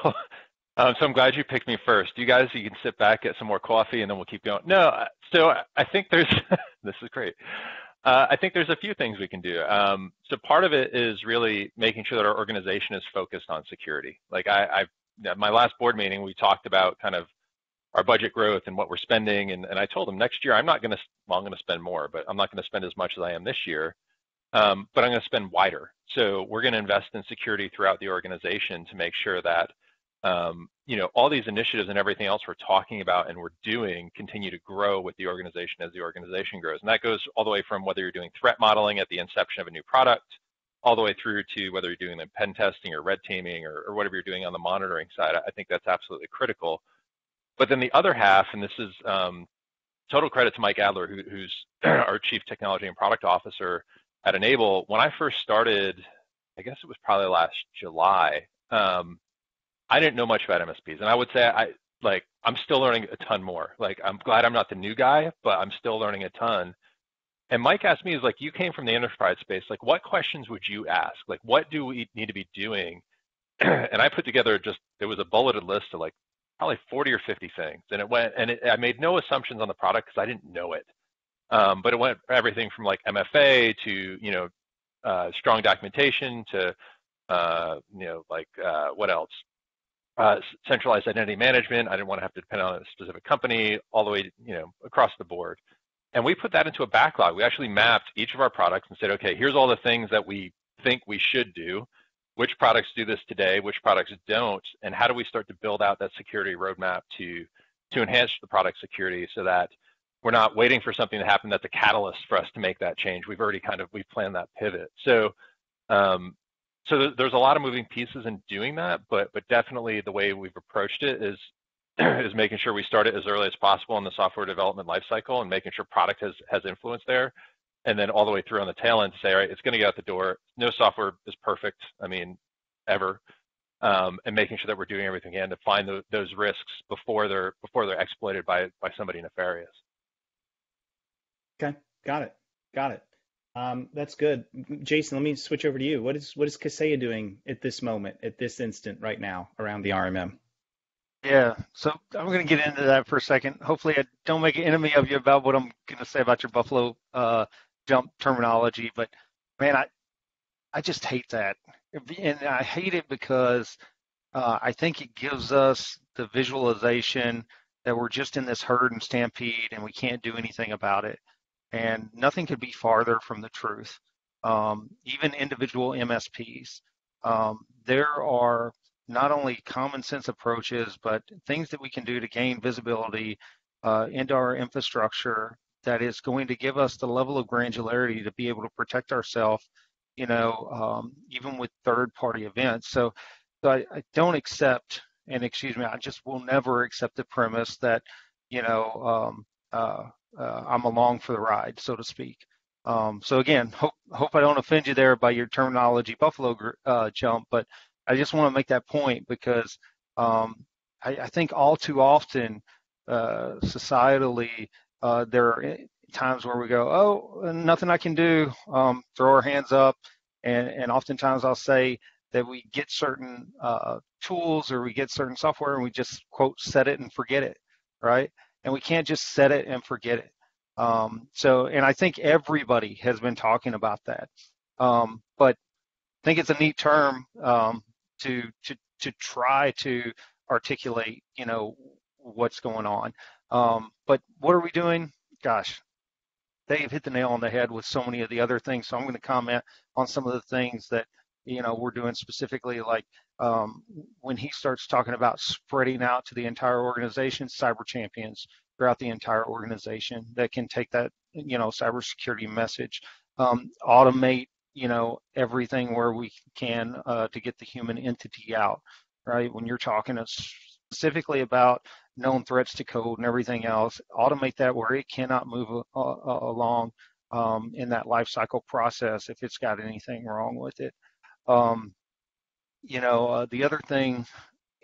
I'm glad you picked me first. You guys, you can sit back, get some more coffee, and then we'll keep going. No, so I think there's, this is great. I think there's a few things we can do. So part of it is really making sure that our organization is focused on security. Like my last board meeting, we talked about kind of our budget growth and what we're spending. And I told them next year, I'm going to spend more, but I'm not going to spend as much as I am this year. But I'm going to spend wider. So we're going to invest in security throughout the organization to make sure that, all these initiatives and everything else we're talking about and we're doing continue to grow with the organization as the organization grows. And that goes all the way from whether you're doing threat modeling at the inception of a new product, all the way through to whether you're doing pen testing or red teaming or whatever you're doing on the monitoring side. I think that's absolutely critical. But then the other half, and this is total credit to Mike Adler, who's our Chief Technology and Product Officer at N-able. When I first started, I guess it was probably last July, I didn't know much about MSPs. And I would say I'm still learning a ton more. Like, I'm glad I'm not the new guy, but I'm still learning a ton. And Mike asked me, you came from the enterprise space, what questions would you ask? Like, what do we need to be doing? And I put together there was a bulleted list of probably 40 or 50 things. And I made no assumptions on the product because I didn't know it. But it went everything from MFA to, strong documentation to, what else? Centralized identity management. I didn't want to have to depend on a specific company all the way, across the board. And we put that into a backlog. We actually mapped each of our products and said, okay, here's all the things that we think we should do. Which products do this today? Which products don't? And how do we start to build out that security roadmap to enhance the product security so that we're not waiting for something to happen that's a catalyst for us to make that change. We've already we've planned that pivot. So there's a lot of moving pieces in doing that, but definitely the way we've approached it is making sure we start it as early as possible in the software development lifecycle and making sure product has influence there. and then all the way through on the tail end to say, all right, it's going to get out the door. No software is perfect. I mean, ever. And making sure that we're doing everything we can to find those risks before they're exploited by somebody nefarious. Okay, got it. That's good. Jason, let me switch over to you. What is Kaseya doing at this moment, at this instant, right now, around the RMM? Yeah, so I'm going to get into that for a second. Hopefully, I don't make an enemy of you about what I'm going to say about your Buffalo jump terminology. But man, I just hate that, and I hate it because I think it gives us the visualization that we're just in this herd and stampede, and we can't do anything about it. And nothing could be farther from the truth. Even individual MSPs, there are not only common sense approaches, but things that we can do to gain visibility into our infrastructure that is going to give us the level of granularity to be able to protect ourselves, even with third-party events. So I don't accept, and excuse me, I just will never accept the premise that, I'm along for the ride, so to speak. So again, hope I don't offend you there by your terminology, Buffalo jump, but I just want to make that point because I think all too often, societally, there are times where we go, oh, nothing I can do, throw our hands up, and oftentimes I'll say that we get certain tools or we get certain software and we just, quote, set it and forget it, right? And we can't just set it and forget it. And I think everybody has been talking about that. But I think it's a neat term to try to articulate, what's going on. But what are we doing? Gosh, Dave hit the nail on the head with so many of the other things. So I'm going to comment on some of the things that, we're doing specifically, like when he starts talking about spreading out to the entire organization, cyber champions throughout the entire organization that can take that, cybersecurity message, automate, everything where we can to get the human entity out, right? When you're talking specifically about known threats to code and everything else, automate that where it cannot move along in that life cycle process if it's got anything wrong with it. The other thing,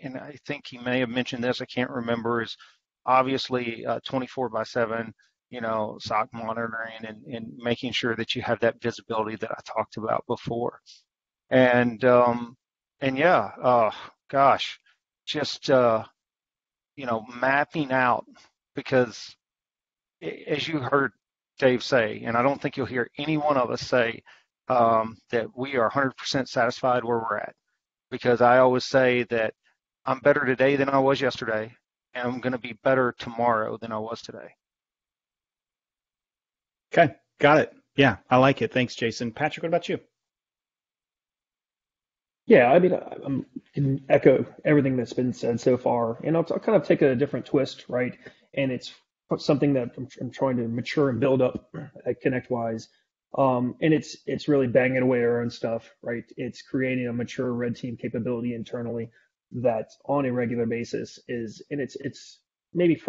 and I think he may have mentioned this, I can't remember, is obviously 24/7, SOC monitoring and making sure that you have that visibility that I talked about before. And yeah, gosh, just, mapping out, because as you heard Dave say, and I don't think you'll hear any one of us say that we are 100% satisfied where we're at, because I always say that I'm better today than I was yesterday, and I'm going to be better tomorrow than I was today. Okay, got it. Yeah, I like it. Thanks, Jason. Patrick, what about you? Yeah, I mean, I can echo everything that's been said so far, and I'll kind of take a different twist, right? And it's something that I'm trying to mature and build up at ConnectWise. And it's really banging away our own stuff, right? It's creating a mature red team capability internally that on a regular basis and it's maybe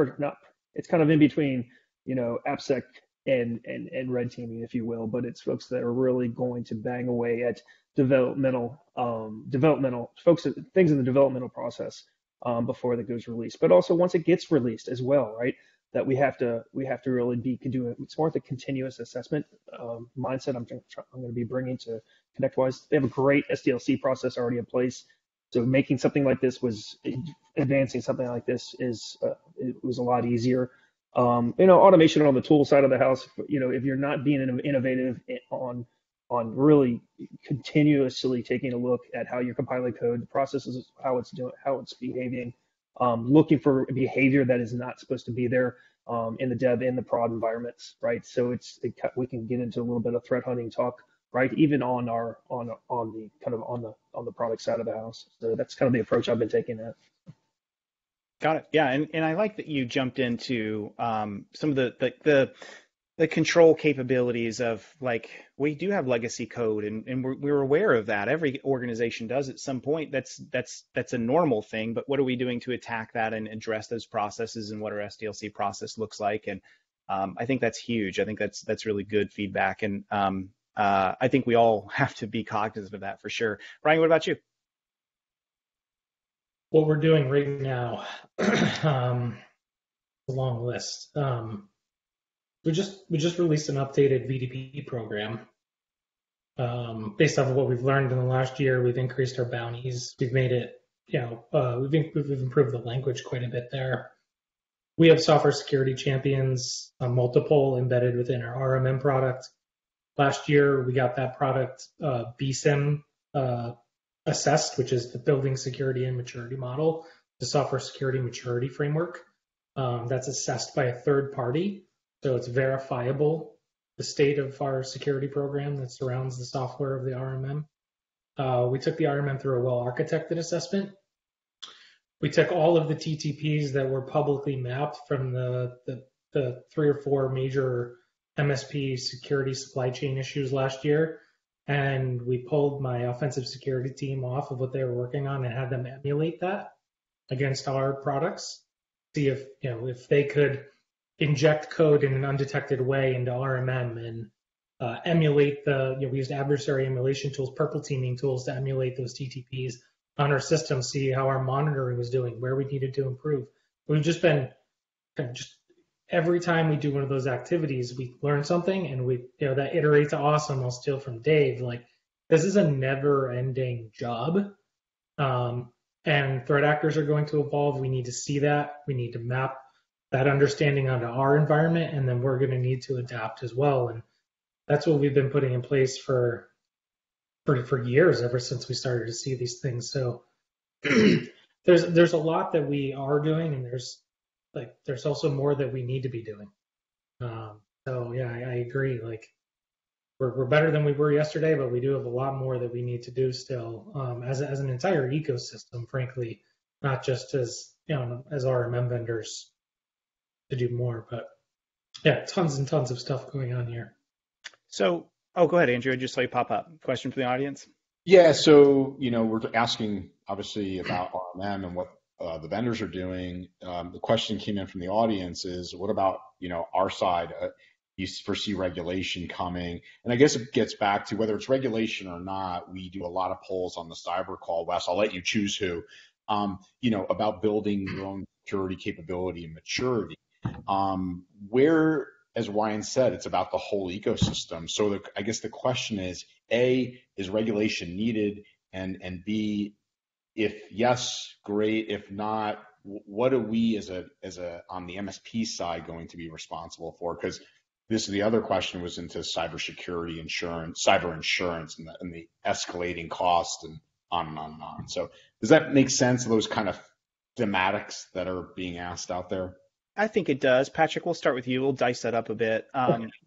it's kind of in between, AppSec and red teaming, if you will, but it's folks that are really going to bang away at developmental folks, things in the developmental process before that goes released, but also once it gets released as well, right? That we have to really be doing. It's more the continuous assessment mindset I'm going to be bringing to ConnectWise. They have a great SDLC process already in place, so making something like this advancing something like this it was a lot easier. Automation on the tool side of the house. If you're not being innovative on really continuously taking a look at how you're compiling code, the processes, how it's behaving. Looking for behavior that is not supposed to be there in the dev and the prod environments, right? So we can get into a little bit of threat hunting talk, right? Even on the product side of the house. So that's kind of the approach I've been taking at. Got it. Yeah, and I like that you jumped into some of the control capabilities of, like, we do have legacy code, and we're aware of that. Every organization does at some point. That's a normal thing. But what are we doing to attack that and address those processes, and what our SDLC process looks like? And I think that's huge. I think that's really good feedback, and I think we all have to be cognizant of that for sure. Ryan, what about you? What we're doing right now, a long list. We just released an updated VDP program. Based off of what we've learned in the last year, we've increased our bounties. We've made it, we've improved the language quite a bit there. We have software security champions, multiple embedded within our RMM product. Last year, we got that product BSIM assessed, which is the Building Security and Maturity Model, the Software Security Maturity Framework. That's assessed by a third party, so it's verifiable, the state of our security program that surrounds the software of the RMM. We took the RMM through a well-architected assessment. We took all of the TTPs that were publicly mapped from the 3 or 4 major MSP security supply chain issues last year, and we pulled my offensive security team off of what they were working on and had them emulate that against our products. See if they could inject code in an undetected way into RMM and emulate we used adversary emulation tools, purple teaming tools to emulate those TTPs on our system, see how our monitoring was doing, where we needed to improve. We've just been every time we do one of those activities, we learn something, and we that iterate to awesome. I'll steal from Dave. Like, this is a never-ending job, and threat actors are going to evolve. We need to see that. We need to map that understanding onto our environment, and then we're going to need to adapt as well. And that's what we've been putting in place for years, ever since we started to see these things. So there's a lot that we are doing, and there's also more that we need to be doing. So yeah, I agree. Like, we're better than we were yesterday, but we do have a lot more that we need to do still, as an entire ecosystem, frankly, not just as RMM vendors to do more. But yeah, tons and tons of stuff going on here. So, go ahead, Andrew. I just saw you pop up. Question from the audience? Yeah, so we're asking obviously about RMM and what the vendors are doing. The question came in from the audience is, what about our side? You foresee regulation coming, and I guess it gets back to whether it's regulation or not. We do a lot of polls on the CyberCall. Wes, I'll let you choose who. About building your own security capability and maturity. Where, as Ryan said, it's about the whole ecosystem. So I guess the question is, A, is regulation needed? And B, if yes, great. If not, what are we as a on the MSP side going to be responsible for? Because this is the other question, was into cybersecurity insurance, cyber insurance, and the escalating costs and on and on and on. So does that make sense of those kind of thematics that are being asked out there? I think it does. Patrick, we'll start with you. We'll dice that up a bit.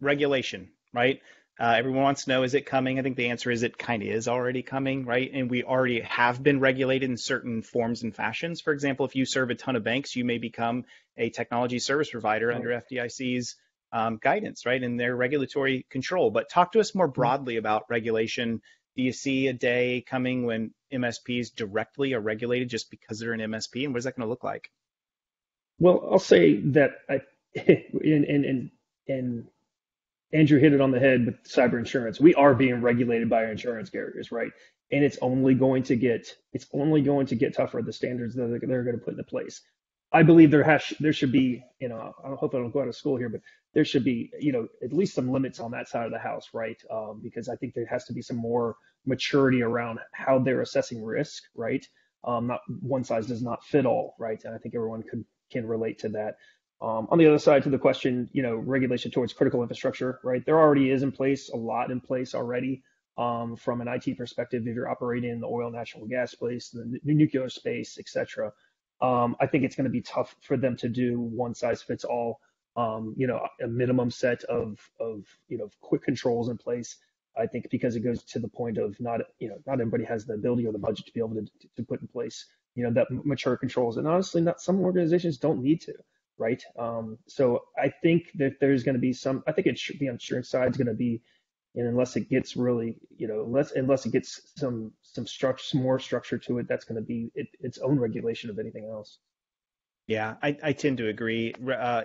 Regulation, right? Everyone wants to know, is it coming? I think the answer is it kind of is already coming, right? And we already have been regulated in certain forms and fashions. For example, if you serve a ton of banks, you may become a technology service provider under FDIC's guidance, right? And their regulatory control. But talk to us more broadly about regulation. Do you see a day coming when MSPs directly are regulated just because they're an MSP? And what is that going to look like? Well, I'll say that and Andrew hit it on the head with cyber insurance. We are being regulated by our insurance carriers, right? And it's only going to get tougher, the standards that they're going to put into place. I believe there should be, I hope I don't go out of school here, but there should be, at least some limits on that side of the house, right? Because I think there has to be some more maturity around how they're assessing risk, right? Not one size does not fit all, right? And I think everyone can relate to that. On the other side to the question, regulation towards critical infrastructure, right? There already is a lot in place already. From an IT perspective, if you're operating in the oil, natural gas space, the nuclear space, et cetera. I think it's going to be tough for them to do one size fits all, a minimum set of quick controls in place. I think because it goes to the point of not everybody has the ability or the budget to be able to put in place, that mature controls. And honestly, some organizations don't need to, right? So I think that there's going to be I think the insurance side is going to be, and unless it gets really, unless it gets some more structure to it, that's going to be its own regulation of anything else. Yeah, I tend to agree.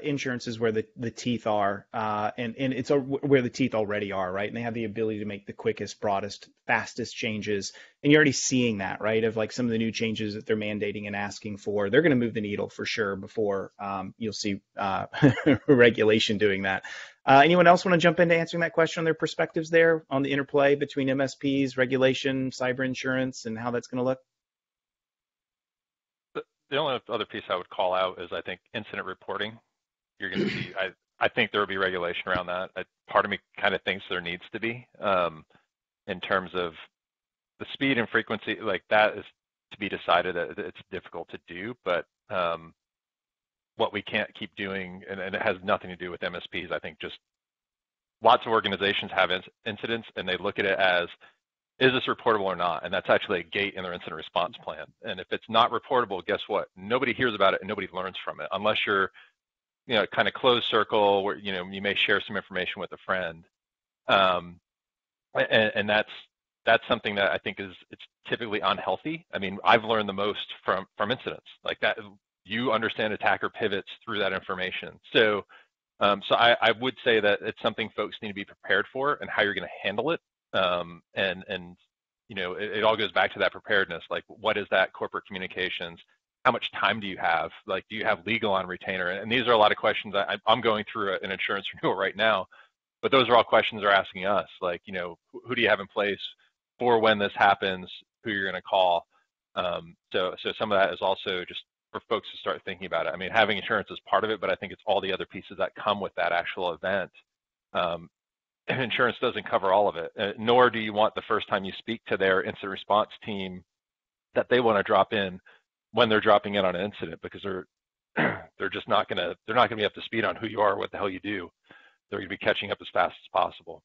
Insurance is where the teeth are, and it's where the teeth already are, right? And they have the ability to make the quickest, broadest, fastest changes. And you're already seeing that, right? Of like some of the new changes that they're mandating and asking for. They're going to move the needle for sure before you'll see regulation doing that. Anyone else want to jump into answering that question on their perspectives there on the interplay between MSPs, regulation, cyber insurance, and how that's going to look? The only other piece I would call out is I think incident reporting. You're going to see, I think there will be regulation around that. Part of me kind of thinks there needs to be in terms of the speed and frequency, like that is to be decided. It's difficult to do, but what we can't keep doing, and it has nothing to do with MSPs, I think just lots of organizations have incidents and they look at it as, is this reportable or not? And that's actually a gate in their incident response plan. And if it's not reportable, guess what? Nobody hears about it and nobody learns from it, unless you're, kind of closed circle where, you may share some information with a friend. And that's something that I think it's typically unhealthy. I mean, I've learned the most from incidents like that. You understand attacker pivots through that information. So I would say that it's something folks need to be prepared for and how you're going to handle it. It all goes back to that preparedness. Like, what is that corporate communications? How much time do you have? Like, do you have legal on retainer? And these are a lot of questions. I'm going through an insurance renewal right now, but those are all questions they're asking us. Like, who do you have in place for when this happens? Who you're going to call? So some of that is also just for folks to start thinking about it. I mean, having insurance is part of it, but I think it's all the other pieces that come with that actual event. Insurance doesn't cover all of it, nor do you want the first time you speak to their incident response team that they want to drop in when they're dropping in on an incident, because they're just not going to be up to speed on who you are, what the hell you do. They're going to be catching up as fast as possible.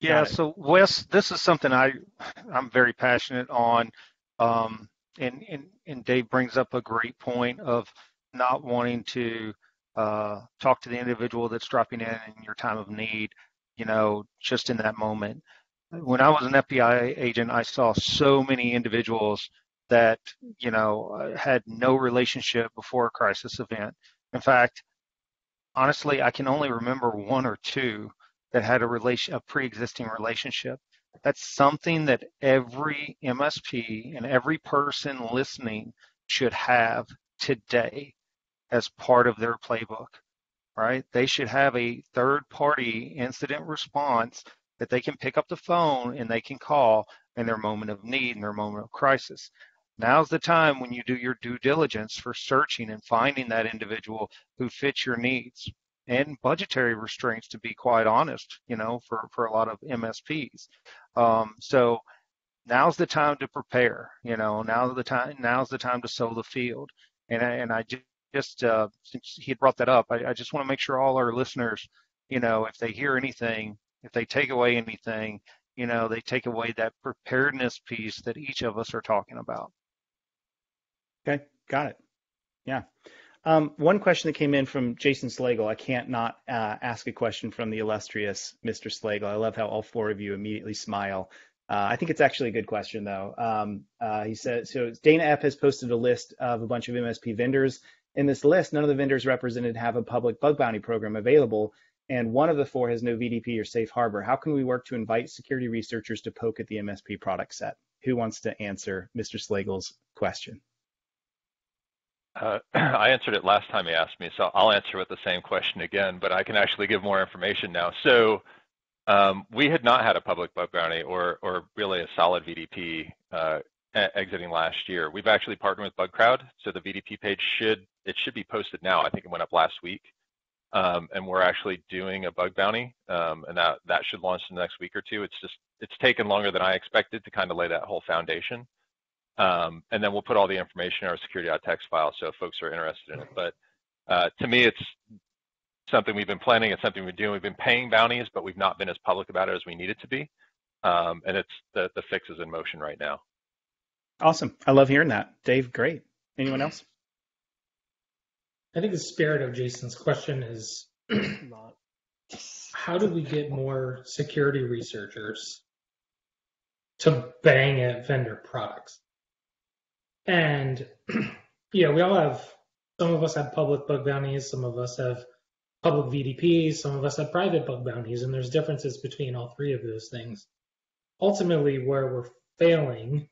Yeah. So Wes, this is something I'm very passionate on, and Dave brings up a great point of not wanting to talk to the individual that's dropping in your time of need, just in that moment. When I was an FBI agent, I saw so many individuals that, had no relationship before a crisis event. In fact, honestly, I can only remember one or two that had a pre-existing relationship. That's something that every MSP and every person listening should have today as part of their playbook. Right? They should have a third-party incident response that they can pick up the phone and they can call in their moment of need, in their moment of crisis. Now's the time when you do your due diligence for searching and finding that individual who fits your needs and budgetary restraints, to be quite honest, for a lot of MSPs. So now's the time to prepare. Now's the time to sow the field. And I just since he had brought that up, I just want to make sure all our listeners, if they hear anything, if they take away anything, they take away that preparedness piece that each of us are talking about. Okay, got it. Yeah. One question that came in from Jason Slagle. I can't not ask a question from the illustrious Mr. Slagle. I love how all four of you immediately smile. I think it's actually a good question, though. He said, so Dana F has posted a list of a bunch of MSP vendors. In this list, none of the vendors represented have a public bug bounty program available, and one of the four has no VDP or safe harbor. How can we work to invite security researchers to poke at the MSP product set? Who wants to answer Mr. Slagle's question? I answered it last time he asked me, so I'll answer with the same question again, but I can actually give more information now. So we had not had a public bug bounty or really a solid VDP exiting last year. We've actually partnered with BugCrowd, so the VDP page should be posted now. I think it went up last week, and we're actually doing a bug bounty, and that should launch in the next week or two. It's taken longer than I expected to kind of lay that whole foundation, and then we'll put all the information in our security.txt file so if folks are interested in it. But to me, it's something we've been planning. It's something we've been doing. We've been paying bounties, but we've not been as public about it as we needed to be, and it's the fix is in motion right now. Awesome. I love hearing that. Dave, great. Anyone else? I think the spirit of Jason's question is how do we get more security researchers to bang at vendor products? And, we all have Some of us have public bug bounties, some of us have public VDPs, some of us have private bug bounties, and there's differences between all three of those things. Ultimately, where we're failing,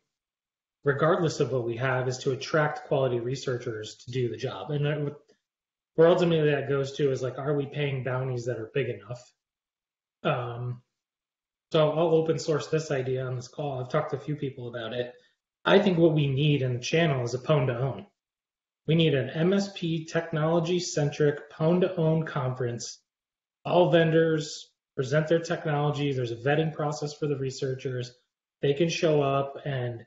regardless of what we have, is to attract quality researchers to do the job. And where ultimately that goes to is like, are we paying bounties that are big enough? So I'll open source this idea on this call. I've talked to a few people about it. I think what we need in the channel is a pwn to own. We need an MSP technology-centric pwn to own conference. All vendors present their technology. There's a vetting process for the researchers. They can show up and,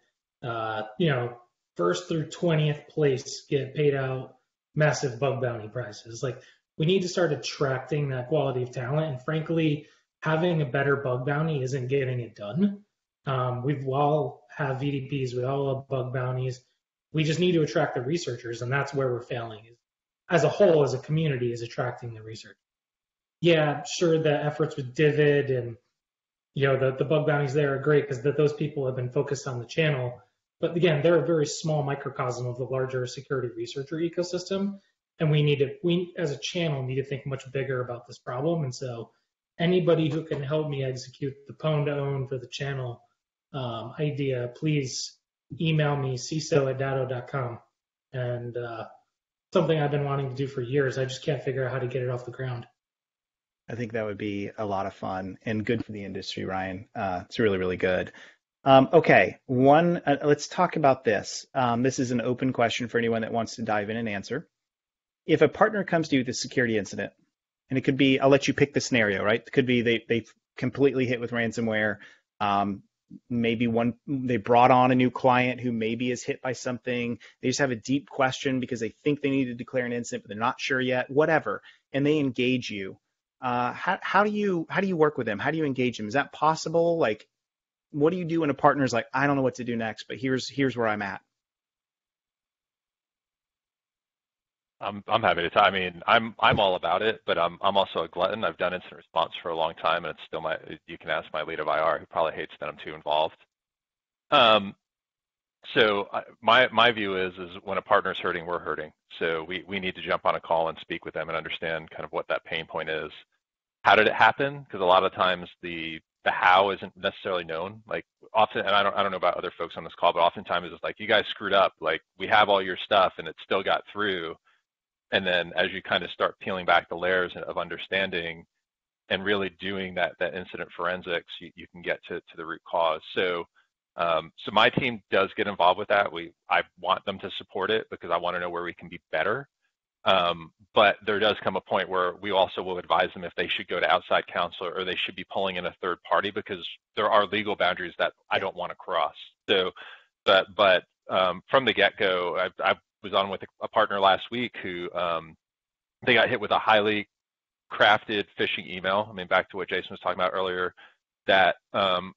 first through 20th place get paid out massive bug bounty prizes. Like, we need to start attracting that quality of talent. And frankly, having a better bug bounty isn't getting it done. We all have VDPs. We all have bug bounties. We just need to attract the researchers, and that's where we're failing. As a whole, as a community, is attracting the research. Yeah, sure, the efforts with Divid and the bug bounties there are great because those people have been focused on the channel. But again, they're a very small microcosm of the larger security researcher ecosystem, and we as a channel need to think much bigger about this problem. And so, anybody who can help me execute the pwn to own for the channel idea, please email me, CISO@datto.com. And something I've been wanting to do for years. I just can't figure out how to get it off the ground. I think that would be a lot of fun and good for the industry, Ryan. It's really, really good. Okay, let's talk about this. This is an open question for anyone that wants to dive in and answer. If a partner comes to you with a security incident, and it could be, I'll let you pick the scenario, right? It could be they completely hit with ransomware. Maybe they brought on a new client who maybe is hit by something. They just have a deep question because they think they need to declare an incident, but they're not sure yet, whatever. And they engage you. How do you work with them? How do you engage them? Is that possible? Like, what do you do when a partner's like, I don't know what to do next, but here's where I'm at? I'm happy to talk. I mean, I'm all about it, but I'm also a glutton. I've done incident response for a long time, and it's still you can ask my lead of IR, who probably hates that I'm too involved. So my view is when a partner's hurting, we're hurting. So we need to jump on a call and speak with them and understand kind of what that pain point is. How did it happen? Because a lot of times the how isn't necessarily known. Like often, and I don't know about other folks on this call, but oftentimes it's like, you guys screwed up. Like, we have all your stuff and it still got through. And then as you kind of start peeling back the layers of understanding and really doing that incident forensics, you can get to the root cause. So my team does get involved with that. I want them to support it because I want to know where we can be better. But there does come a point where we also will advise them if they should go to outside counsel or they should be pulling in a third party, because there are legal boundaries that I don't want to cross. So, but from the get-go, I was on with a partner last week who they got hit with a highly crafted phishing email. I mean, back to what Jason was talking about earlier, that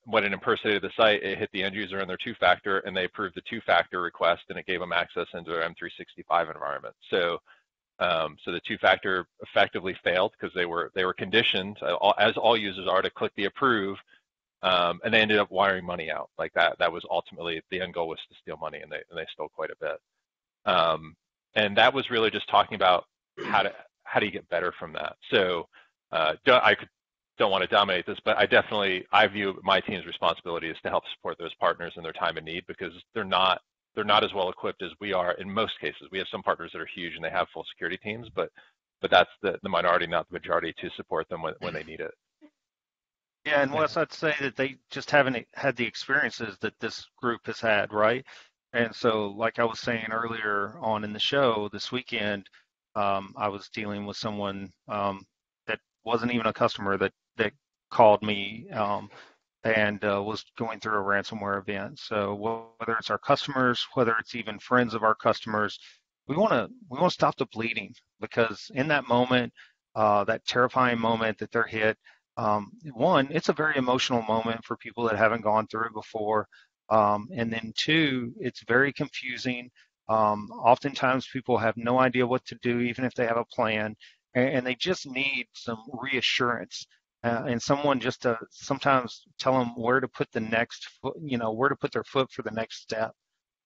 when it impersonated the site, it hit the end user in their two-factor, and they approved the two-factor request, and it gave them access into their M365 environment. So the two-factor effectively failed because they were conditioned, as all users are, to click the approve, and they ended up wiring money out. Like that was ultimately the end goal, was to steal money, and they stole quite a bit. And that was really just talking about how do you get better from that. So I don't want to dominate this, but I view my team's responsibility is to help support those partners in their time of need, because they're not as well equipped as we are in most cases. We have some partners that are huge and they have full security teams, but that's the minority, not the majority, to support them when they need it. Yeah, and Wes, I'd say that they just haven't had the experiences that this group has had, right? And so, like I was saying earlier on in the show this weekend, I was dealing with someone that wasn't even a customer that called me and was going through a ransomware event. So whether it's our customers, whether it's even friends of our customers, we want to stop the bleeding, because in that moment, that terrifying moment that they're hit, one, it's a very emotional moment for people that haven't gone through it before. And then two, it's very confusing. Oftentimes people have no idea what to do, even if they have a plan, and they just need some reassurance. And someone just to sometimes tell them where to put the next foot, where to put their foot for the next step.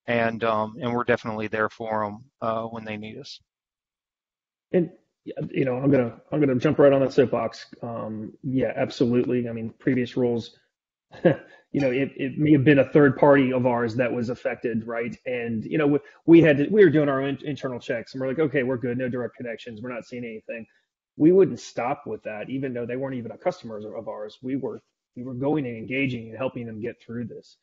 And we're definitely there for them when they need us. And I'm gonna jump right on that soapbox. Yeah, absolutely. I mean, previous rules, it may have been a third party of ours that was affected, right? And we were doing our internal checks, and we're like, okay, we're good, no direct connections, we're not seeing anything. We wouldn't stop with that, even though they weren't even a customers of ours. We were going and engaging and helping them get through this.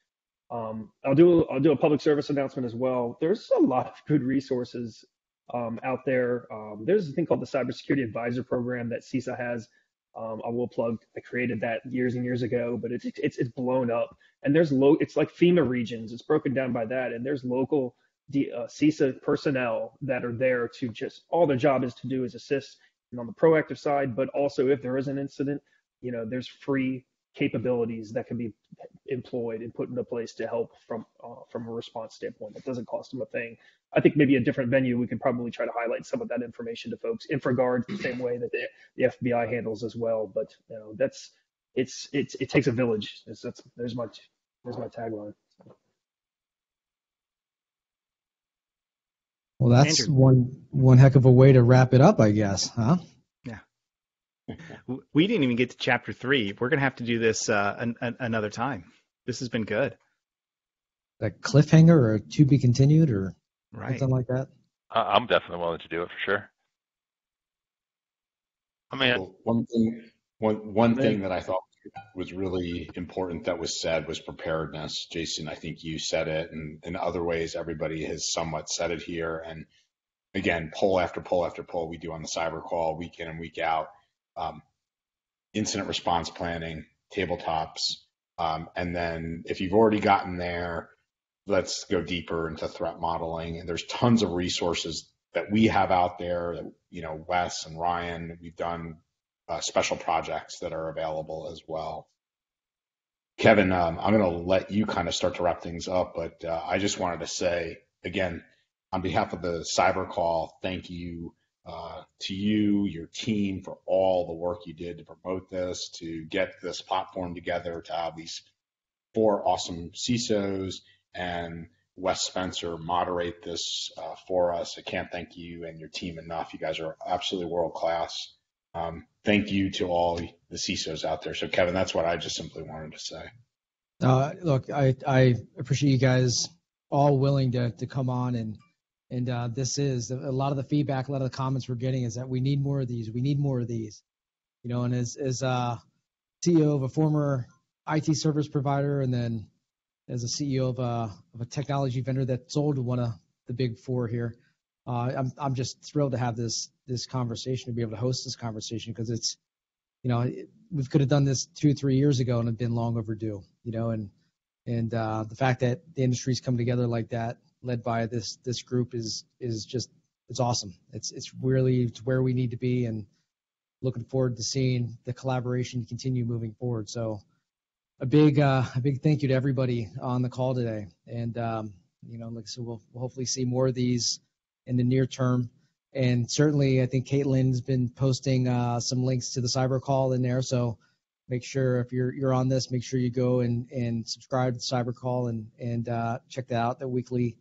I'll do a public service announcement as well. There's a lot of good resources out there. There's a thing called the Cybersecurity Advisor Program that CISA has. I will plug. I created that years and years ago, but it's blown up. And it's like FEMA regions. It's broken down by that, and there's local CISA personnel that are there to just all their job is to do is assist on the proactive side, but also if there is an incident, there's free capabilities that can be employed and put into place to help from a response standpoint. That doesn't cost them a thing. I think maybe a different venue, we could probably try to highlight some of that information to folks in regard the same way that the FBI handles as well. But it takes a village. There's my tagline. Well, that's one heck of a way to wrap it up, I guess, huh? Yeah. We didn't even get to chapter 3. We're going to have to do this another time. This has been good. A cliffhanger or to be continued or right. something like that? I'm definitely willing to do it for sure. I mean, one thing that I thought was really important that was said was preparedness. Jason, I think you said it, and in other ways, everybody has somewhat said it here. And again, poll after poll after poll we do on the CyberCall week in and week out. Incident response planning, tabletops, and then if you've already gotten there, let's go deeper into threat modeling. And there's tons of resources that we have out there that, Wes and Ryan, we've done special projects that are available as well. Kevin, I'm going to let you kind of start to wrap things up, but I just wanted to say, again, on behalf of the CyberCall, thank you to you, your team, for all the work you did to promote this, to get this platform together, to have these 4 awesome CISOs and Wes Spencer moderate this for us. I can't thank you and your team enough. You guys are absolutely world class. Thank you to all the CISOs out there. So, Kevin, that's what I just simply wanted to say. Look, I appreciate you guys all willing to come on, and this is a lot of the feedback, a lot of the comments we're getting is that we need more of these. We need more of these. And as CEO of a former IT service provider, and then as a CEO of a technology vendor that sold to one of the big 4 here, I'm just thrilled to have this conversation, to be able to host this conversation, because it's, we could have done this 2-3 years ago and have been long overdue, and the fact that the industry's come together like that, led by this group, is just, it's awesome. It's where we need to be, and looking forward to seeing the collaboration continue moving forward. So a big thank you to everybody on the call today, and like I said, we'll hopefully see more of these in the near term. And certainly, I think Caitlin's been posting some links to the CyberCall in there. So make sure if you're on this, make sure you go and subscribe to CyberCall and check that out, the weekly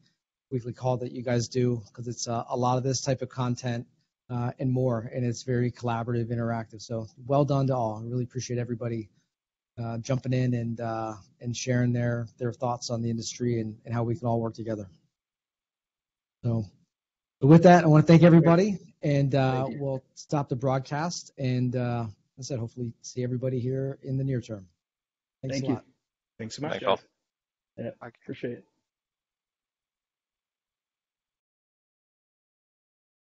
call that you guys do, because it's a lot of this type of content and more, and it's very collaborative, interactive. So well done to all. I really appreciate everybody jumping in and sharing their thoughts on the industry and how we can all work together. So with that, I want to thank everybody, and we'll stop the broadcast, and as I said, hopefully see everybody here in the near term. Thanks a lot. Thanks so much. Thanks all. Yeah, I appreciate it.